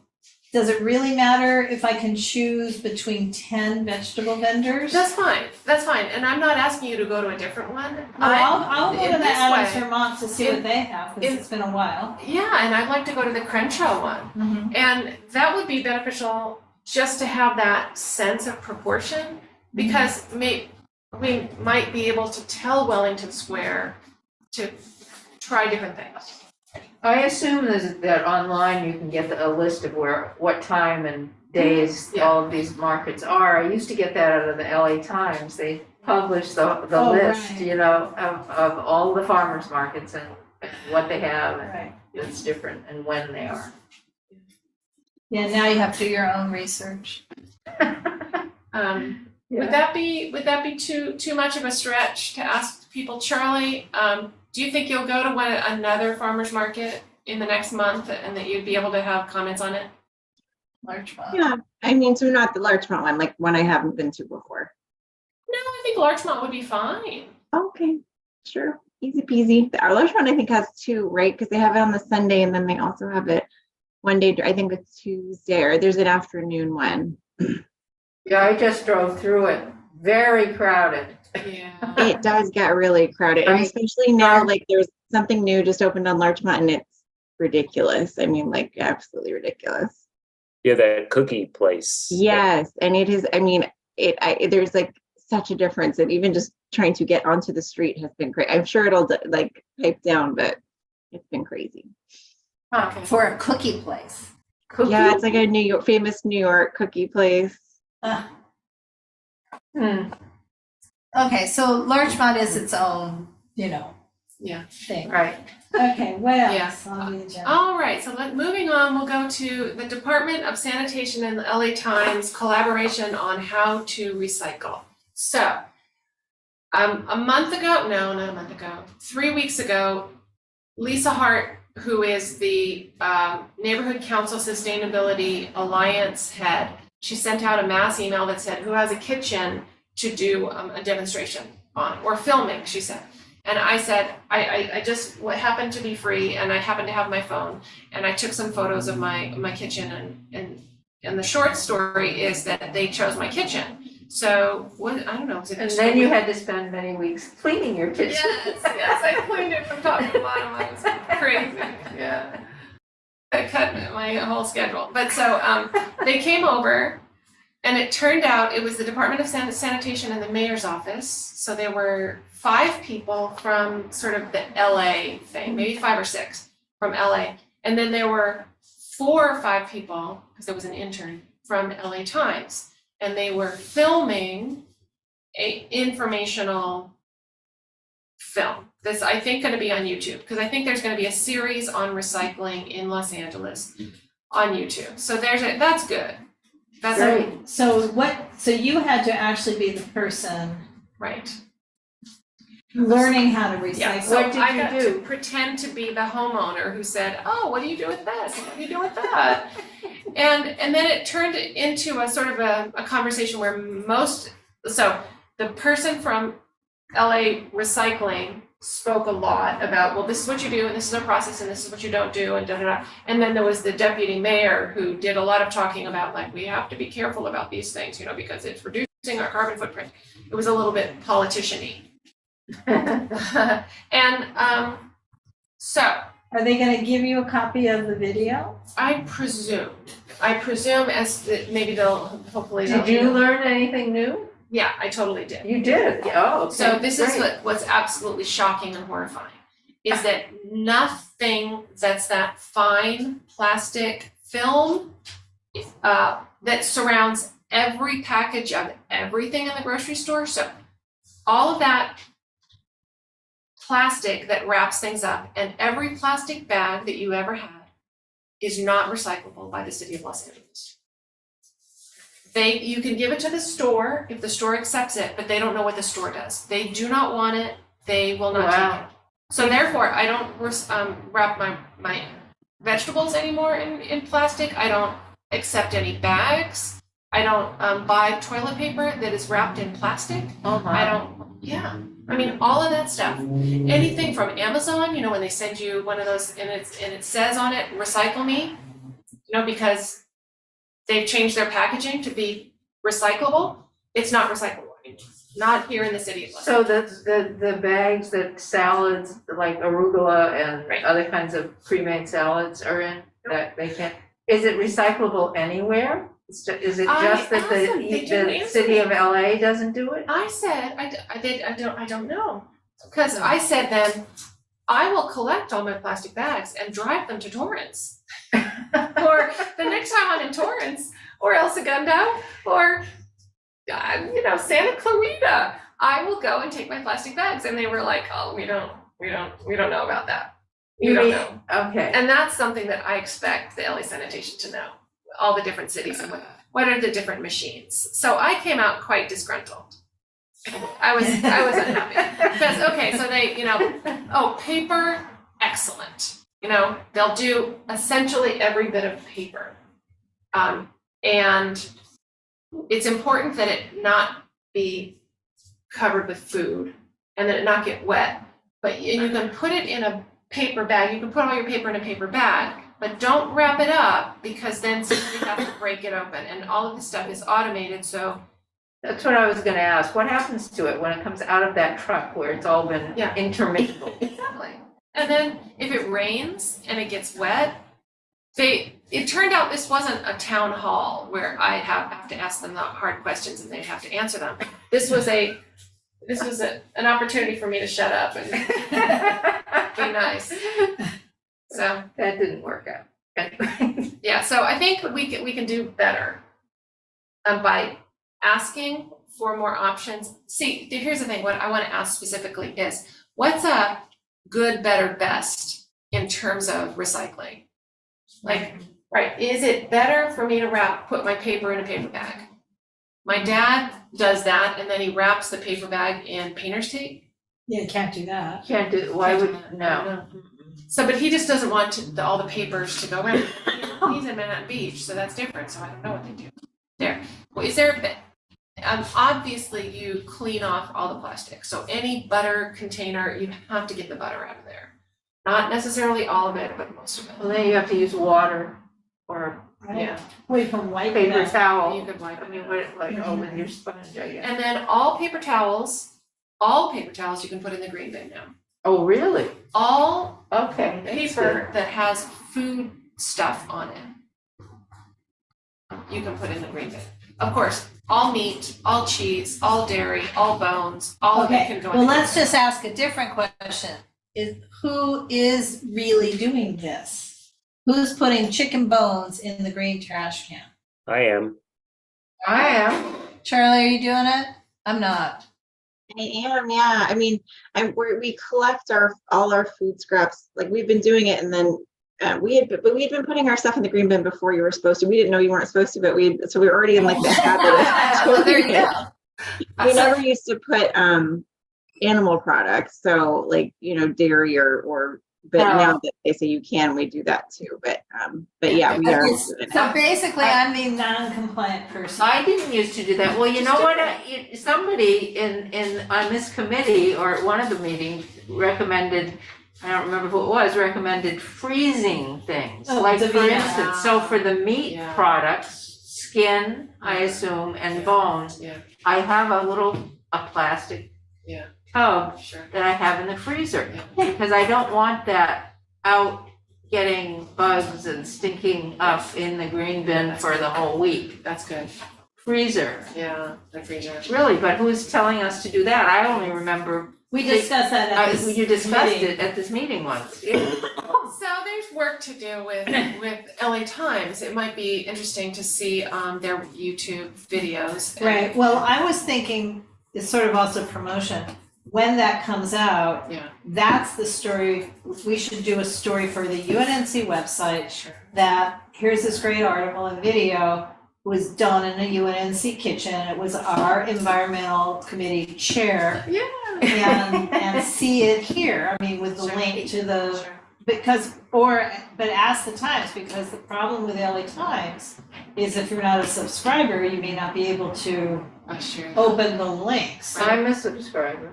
does it really matter if I can choose between 10 vegetable vendors? that's fine, and I'm not asking you to go to a different one. No, I'll go in to the this Adams way- Vermont to see what they have, because it's been a while. Yeah, and I'd like to go to the Crenshaw one. And that would be beneficial just to have that sense of proportion, because we might be able to tell Wellington Square to try different things. I assume that online you can get a list of what time and days Yeah. all of these markets are. I used to get that out of the LA Times. They publish the Oh, list, right. of all the farmers markets and what they have, and Right. it's different and when they are. Yeah, now you have to do your own research. Would that be too much of a stretch to ask people? Charlie, do you think you'll go to another farmer's market in the next month and that you'd be able to have comments on it? Larchmont. Yeah, I mean, so not the Larchmont one, like one I haven't been to before. No, I think Larchmont would be fine. Okay, sure, easy peasy. Our Larchmont, I think, has two, right? Because they have it on the Sunday and then they also have it one day, I think it's Tuesday, or there's an afternoon one. Yeah, I just drove through it. Very crowded. Yeah. It does get really crowded, and Right. especially now, like there's something new just opened on Larchmont, and it's ridiculous. I mean, like absolutely ridiculous. Yeah, that cookie place. Yes, and it is. I mean, there's like such a difference, and even just trying to get onto the street has been great. I'm sure it'll like pipe down, but it's been crazy. Okay. For a cookie place. Cookie? Yeah, it's like a famous New York cookie place. Hmm. Okay, so Larchmont is its own, Yeah. thing. Right. Okay, what Yeah. else on the agenda? All right, so moving on, we'll go to the Department of Sanitation and the LA Times collaboration on how to recycle. So, a month ago, no, not a month ago, 3 weeks ago, Lisa Hart, who is the Neighborhood Council Sustainability Alliance head, she sent out a mass email that said, who has a kitchen to do a demonstration on, or filming, she said. And I said, I just happened to be free, and I happened to have my phone, and I took some photos of my kitchen, and the short story is that they chose my kitchen. So what, I don't know. And then you had to spend many weeks cleaning your kitchen. Yes, I cleaned it from top to bottom. I was crazy. Yeah. I cut my whole schedule. But so they came over, and it turned out it was the Department of Sanitation and the mayor's office. So there were 5 people from sort of the LA thing, maybe 5 or 6 from LA. And then there were 4 or 5 people, because there was an intern, from LA Times. And they were filming a informational film. This, I think, going to be on YouTube, because I think there's going to be a series on recycling in Los Angeles on YouTube. So that's good. That's Great. So you had to actually be the person right. learning how to Yeah. recycle. So What did I you got do? to pretend to be the homeowner who said, "Oh, what do you do with this? What do you do with that?" and then it turned into a sort of a conversation where so the person from LA Recycling spoke a lot about, well, this is what you do, and this is a process, and this is what you don't do, and da da da. And then there was the deputy mayor who did a lot of talking about, like, we have to be careful about these things, because it's reducing our carbon footprint. It was a little bit politician-y. And so Are they gonna give you a copy of the video? I presume as that maybe hopefully they'll. Did you learn anything new? Yeah, I totally did. You did. Oh, okay. So this is Great. what's absolutely shocking and horrifying, is that nothing that's that fine plastic film that surrounds every package of everything in the grocery store. So all of that plastic that wraps things up, and every plastic bag that you ever had, is not recyclable by the city of Los Angeles. You can give it to the store if the store accepts it, but they don't know what the store does. They do not want it. They will not take it. So therefore, I don't wrap my vegetables anymore in plastic. I don't accept any bags. I don't buy toilet paper that is wrapped in plastic. Oh my. I don't. Yeah. I mean, all of that stuff. Anything from Amazon, when they send you one of those and it says on it, "Recycle me," because they've changed their packaging to be recyclable. It's not recyclable anymore. Not here in the city of Los Angeles. So the bags that salads like arugula and Right. other kinds of pre-made salads are in, that they can't, is it recyclable anywhere? Is it I just that asked them, they didn't the answer city me. of LA doesn't do it? I said, I don't know. Because I said then, I will collect all my plastic bags and drive them to Torrance. Or the next time I'm in Torrance, or El Segundo, or Santa Clarita, I will go and take my plastic bags. And they were like, "Oh, we don't know about that. You don't know." Okay. And that's something that I expect the LA Sanitation to know, all the different cities and what are the different machines. So I came out quite disgruntled. I was unhappy. Because, okay, so they, paper, excellent. They'll do essentially every bit of paper. And it's important that it not be covered with food and that it not get wet. But you can put it in a paper bag. You can put all your paper in a paper bag, but don't wrap it up because then somebody has to break it open and all of this stuff is automated, so. That's what I was gonna ask. What happens to it when it comes out of that truck where it's all been Yeah. intermingled? Exactly. And then if it rains and it gets wet, it turned out this wasn't a town hall where I have to ask them the hard questions and they have to answer them. This was an opportunity for me to shut up and be nice. So That didn't work out. Anyway. yeah, so I think we can do better by asking for more options. See, here's the thing, what I want to ask specifically is, what's a good, better, best in terms of recycling? Like, right, is it better for me to put my paper in a paper bag? My dad does that and then he wraps the paper bag in painter's tape. Yeah, you can't do that. Can't do, why would, no. So, but he just doesn't want all the papers to go around. He's in Manhattan Beach, so that's different, so I don't know what they do there. Well, is there obviously you clean off all the plastic, so any butter container, you have to get the butter out of there. Not necessarily all of it, but most of it. Well, then you have to use water or Yeah, Well, you can wipe paper it. towel. you could wipe I it. mean, what, like, oh, with your sponge, I guess. And then all paper towels you can put in the green bin now. Oh, really? All Okay. that's paper that has food stuff on it, you can put in the green bin. Of course, all meat, all cheese, all dairy, all bones, all of it can Okay, go in well, the green let's bin. just ask a different question. Who is really doing this? Who's putting chicken bones in the green trash can? I am. I am. Charlie, are you doing it? I'm not. I am, yeah. I mean, we collect all our food scraps. Like we've been doing it, and then we had been putting our stuff in the green bin before you were supposed to. We didn't know you weren't supposed to, but so we were already in like the habit of There doing you it. go. We never used to put animal products, so like dairy or. But now that they say you can, we do that too. But yeah, we are. doing So it. basically, I'm the non-compliant person. I didn't used to do that. Well, you know what? Somebody on this committee or at one of the meetings recommended, I don't remember who it was, recommended freezing things. Oh, Like for Davina. instance, so for the meat Yeah. products, skin, I assume, and bones, Yeah, I have a plastic Yeah. tub sure. that I have in the freezer. Yeah. Because I don't want that out getting bugs and stinking up in the green bin for the whole week. That's good. Freezer, Yeah, the freezer. really, but who's telling us to do that? I only remember, We discussed that at this you discussed meeting. it at this meeting once. Yeah. So there's work to do with LA Times. It might be interesting to see their YouTube videos. and- Right, well, I was thinking, it's sort of also promotion. When that comes out, Yeah, that's the story, we should do a story for the UNNC website sure. that here's this great article and video was done in a UNNC kitchen. It was our environmental committee chair Yeah. and see it here. I mean, with the Sure. link to the, Sure. but ask the Times, because the problem with LA Times is if you're not a subscriber, you may not be able to Sure. open the links. I'm a subscriber.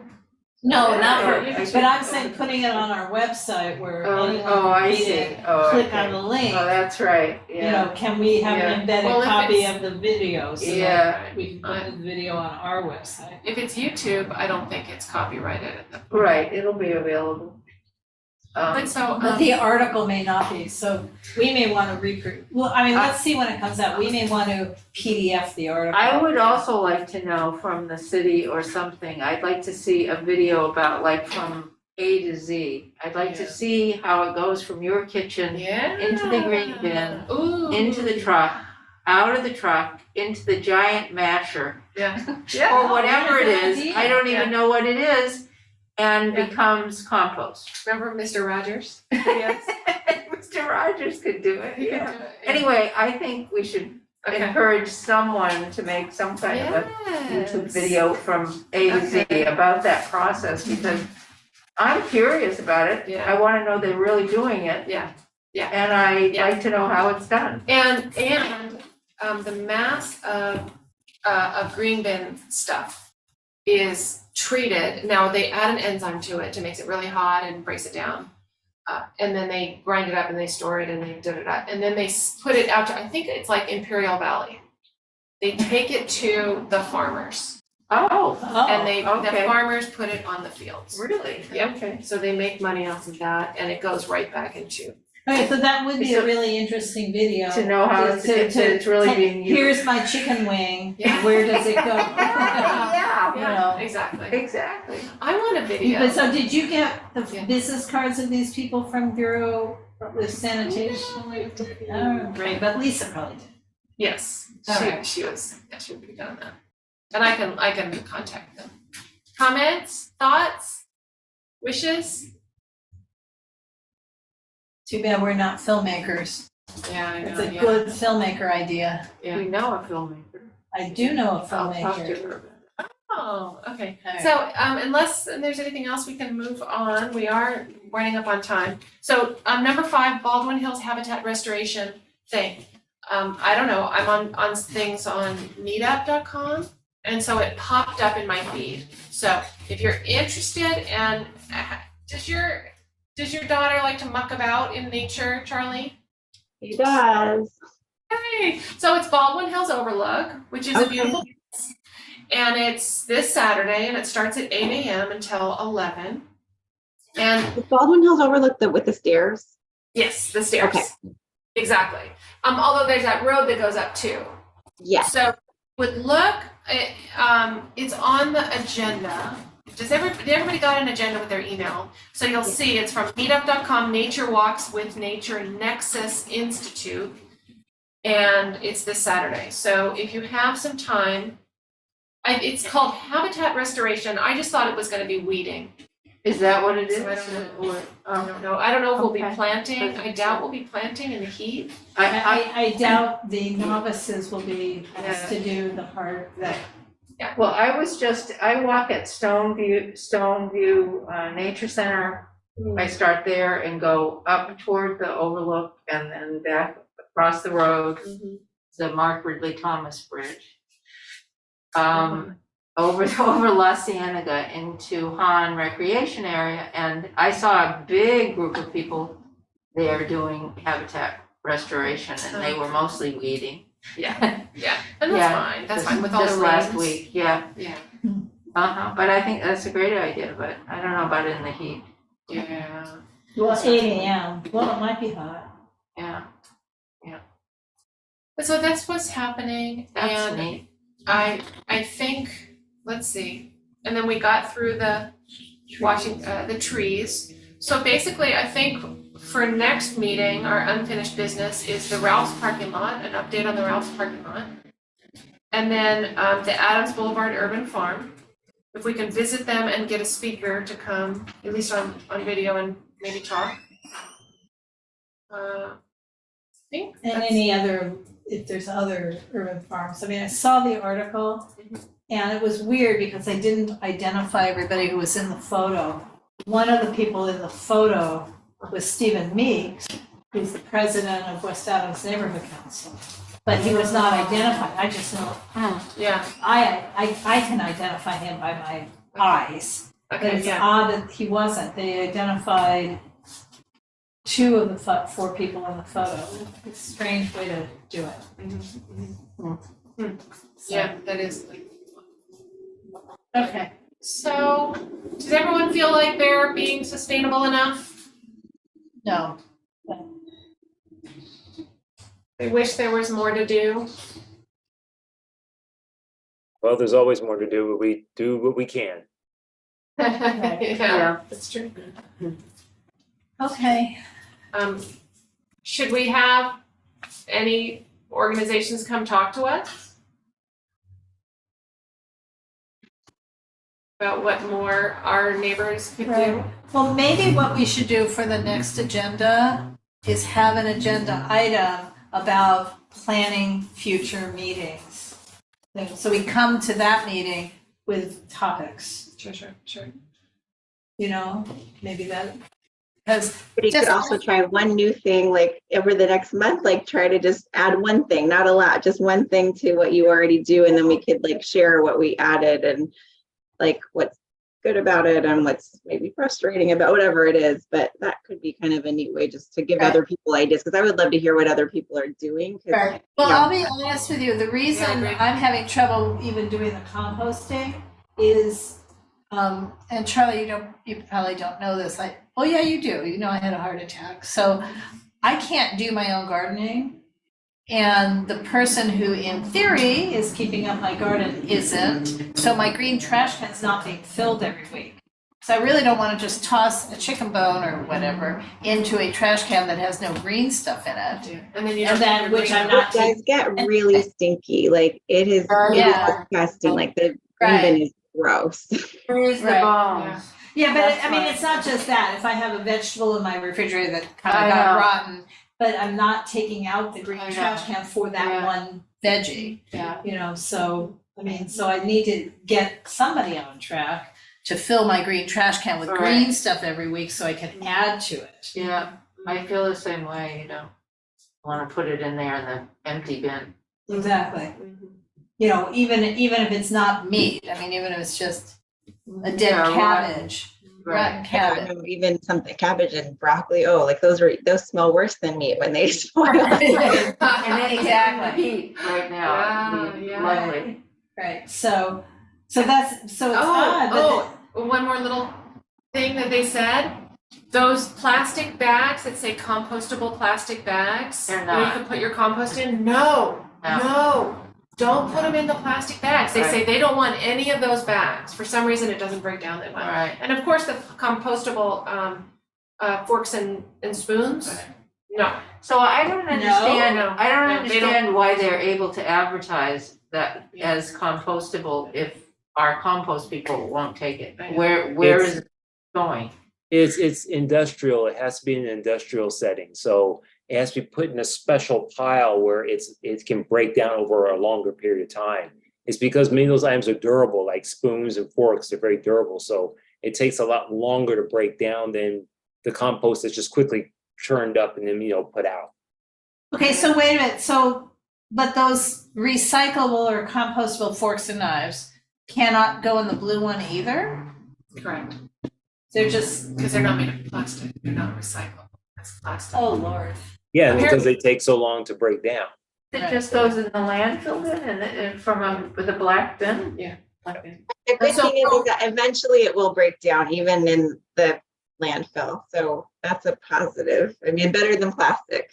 No, not Oh, for, I but I'm saying putting it on our website where anyone Oh, I can read see. it, Oh, click okay. on the link. Oh, that's right, You yeah. know, can we have Yeah. an embedded Well, if copy it's- of the video so Yeah. that we can put the video on our website? If it's YouTube, I don't think it's copyrighted at that point. Right, it'll be available. But so, But the article may not be, so we may want to well, I mean, let's see when it comes out. We may want to PDF the article. I would also like to know from the city or something, I'd like to see a video about like from A to Z. I'd like to Yeah. see how it goes from your kitchen yeah. into the green bin, Ooh. into the truck, out of the truck, into the giant masher, Yeah. or whatever it is, idea. I don't Yeah. even know what it is, and Yeah. becomes compost. Remember Mr. Rogers? Yes. Mr. Rogers could do it, He could yeah. do it, yeah. Anyway, I think we should Okay. encourage someone to make some kind of a YouTube Yes. video from A to Z Okay. about that process, because I'm curious about it. Yeah. I wanna know they're really doing it, Yeah, and I'd Yeah. like to know how it's done. and the mass of green bin stuff is treated, now they add an enzyme to it to make it really hot and breaks it down. And then they grind it up and they store it and they da-da-da. And then they put it out to, I think it's like Imperial Valley. They take it to the farmers Oh, and the okay. farmers put it on the fields. Really? Yep. Okay. So they make money off of that and it goes right back into. Okay, so that would be a really interesting video. To know how it's really being used. Here's my chicken wing, Yeah. where does it go? Yeah, You know. Exactly. exactly. I want a video. But so did you get the Yeah. business cards of these people from Bureau of Sanitation? Oh, great, but Lisa probably did. Yes, All right. she was pretty good on that. And I can contact them. Comments, thoughts, wishes? Too bad we're not filmmakers. Yeah, I It's know, a yeah. good filmmaker idea. Yeah. We know a filmmaker. I do know a I'll talk to filmmaker. her about it. Oh, okay. All right. So, unless there's anything else, we can move on. We are running up on time. So, number 5, Baldwin Hills Habitat Restoration thing. I don't know, I'm on things on meetup.com, and so it popped up in my feed. So, if you're interested, and does your daughter like to muck about in nature, Charlie? He does. Hey, so it's Baldwin Hills Overlook, which is a Okay. beautiful place. And it's this Saturday, and it starts at 8 a.m. until 11. And Is Baldwin Hills Overlook with the stairs? yes, the stairs. Okay. Exactly. Although there's that road that goes up too. Yes. So would look, it's on the agenda. Did everybody got an agenda with their email? So you'll see it's from meetup.com, Nature Walks with Nature Nexus Institute. And it's this Saturday. So if you have some time, it's called Habitat Restoration. I just thought it was gonna be weeding. Is that what it is? So I don't know. Or- I don't know. I don't know if we'll be Okay. planting. I doubt we'll be planting in the heat. I doubt the novices will be asked to do the hard, Well, I walk at Stoneview Nature Center. I start there and go up toward the overlook and then back across the road, the Mark Ridley Thomas Bridge. Over La Cienega into Han Recreation Area, and I saw a big group of people there doing habitat restoration, and they were mostly weeding. Yeah, and that's Yeah, fine. That's fine with all the Just rains. last week, yeah. Yeah, But I think that's a great idea, but I don't know about it in the heat. yeah. well, 8 a.m. Well, it might be hot. Yeah, But so that's what's happening, that's and neat. I think, let's see, and then we got through the the trees. So basically, I think for next meeting, our unfinished business is the Ralph's parking lot, an update on the Ralph's parking lot. And then the Adams Boulevard Urban Farm. If we can visit them and get a speaker to come, at least on video and maybe talk. I think And that's- any other, if there's other urban farms. I mean, I saw the article and it was weird because I didn't identify everybody who was in the photo. One of the people in the photo was Stephen Meeks, who's the president of West Adams Neighborhood Council. But he was not identified. I just know, Yeah, I can identify him by my eyes. But okay, it's yeah. odd that he wasn't. They identified 2 of the 4 people in the photo. It's a strange way to do it. So- Yeah, that is. Okay. So, does everyone feel like they're being sustainable enough? No. I wish there was more to do. Well, there's always more to do, but we do what we can. Yeah, that's true. Okay. Should we have any organizations come talk to us? About what more our neighbors could do? Right. Well, maybe what we should do for the next agenda is have an agenda item about planning future meetings. So we come to that meeting with topics, Sure. you know, maybe that, because But you could Just- also try one new thing, like over the next month, like try to just add one thing, not a lot, just one thing to what you already do. And then we could like share what we added and like what's good about it and what's maybe frustrating about whatever it is. But that could be kind of a neat way just to give Right. other people ideas, because I would love to hear what other people are doing. 'Cause, Right. Well, you know, I'll be honest with you, the reason agree. I'm having trouble even doing the composting is, and Charlie, you probably don't know this, oh yeah, you do, you know I had a heart attack, so I can't do my own gardening. And the person who in theory is keeping up my garden isn't, so my green trash can's not being filled every week. So I really don't wanna just toss a chicken bone or whatever into a trash can that has no green stuff in it. And then you And don't then, have your which green I'm it not does get really stinky. Like it is Yeah. disgusting. Like the green Right. bin is gross. Freeze the Right. bones. Yeah, but That's I mean, fine. it's not just that. If I have a vegetable in my refrigerator that kind I of got know. rotten, but I'm not taking out the green I know. trash can for that Yeah. one veggie, Yeah. you know, so, I mean, so I need to get somebody on track to fill my green trash can with Right. green stuff every week so I can add to it. Yeah, I feel the same way, you know. Want to put it in there in the empty bin. Exactly. You know, even if it's not meat, I mean, even if it's just a dead Yeah, cabbage, rotten I cabbage. know even something cabbage and broccoli. Oh, like those smell worse than meat when they spoil. And it's Exactly. heat right now. It'd be Yeah. lovely. Right, so it's odd, but One more little thing that they said. Those plastic bags that say compostable plastic bags, They're that you not. can put your compost in. No. Don't put them in the plastic bags. They say they don't want any of those bags. For some reason, it doesn't break down that All well. right. And of course, the compostable forks and spoons. No. So I don't understand, No. I don't No, they don't- understand why they're able to advertise that as compostable if our compost people won't take it. I know. Where is it going? It's industrial, it has to be in an industrial setting, so it has to be put in a special pile where it can break down over a longer period of time. It's because many of those items are durable, like spoons and forks, they're very durable, so it takes a lot longer to break down than the compost that's just quickly churned up and then, put out. okay, so wait a minute, but those recyclable or compostable forks and knives cannot go in the blue one either? Correct. They're just, Because they're not made of plastic. They're not recyclable. That's plastic. oh Lord. Yeah, because they take so long to break down. It just goes in the landfill bin and with a black bin? Yeah. Black bin. The good So- thing is that eventually it will break down, even in the landfill. So that's a positive. I mean, better than plastic.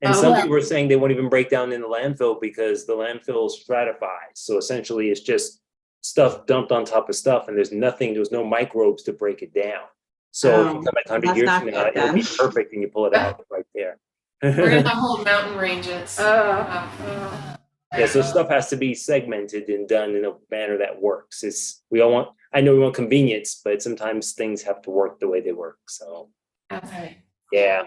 And Oh, some well- people are saying they won't even break down in the landfill because the landfill stratifies. So essentially it's just stuff dumped on top of stuff and there's no microbes to break it down. So if you come back 100 that's years not from now, good it'll be then. perfect and you pull it out right there. We're in the whole mountain ranges. Yeah, so stuff has to be segmented and done in a manner that works. I know we want convenience, but sometimes things have to work the way they work. So Okay. yeah.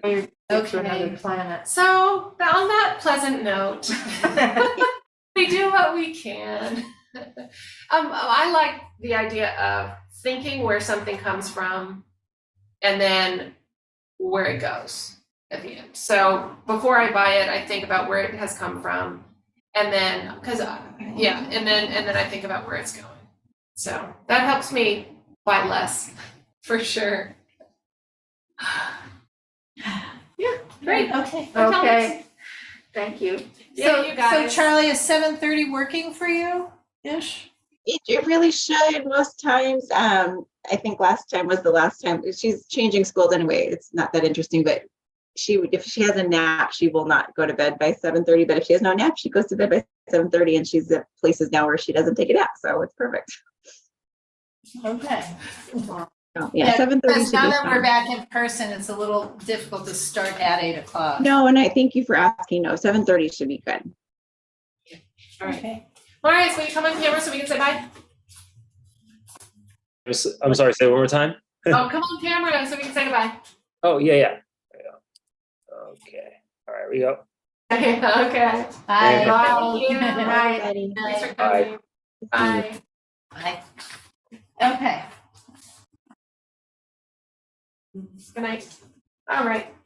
Or to another Okay. planet. So on that pleasant note, we do what we can. I like the idea of thinking where something comes from and then where it goes at the end. So before I buy it, I think about where it has come from. And then, and then I think about where it's going. So that helps me buy less, for sure. Yeah, great. Okay. Okay, thank you. Yeah, you guys. So Charlie, is 7:30 working for you, ish? It really should most times. I think last time was the last time. She's changing schools anyway. It's not that interesting, but if she has a nap, she will not go to bed by 7:30. But if she has no nap, she goes to bed by 7:30, and she's at places now where she doesn't take a nap, so it's perfect. Okay. So, yeah, 7:30 Because should now be that we're fine. back in person, it's a little difficult to start at 8 o'clock. No, and I thank you for asking. No, 7:30 should be good. All right. Okay. All right, so will you come on camera so we can say bye? I'm sorry, say it one more time. Oh, come on camera so we can say goodbye. Oh, yeah. Okay. All right, we go. Okay. Bye. Thank you. Bye. Betty. Thanks for Bye. coming. Bye. Bye. Okay. Good night. All right.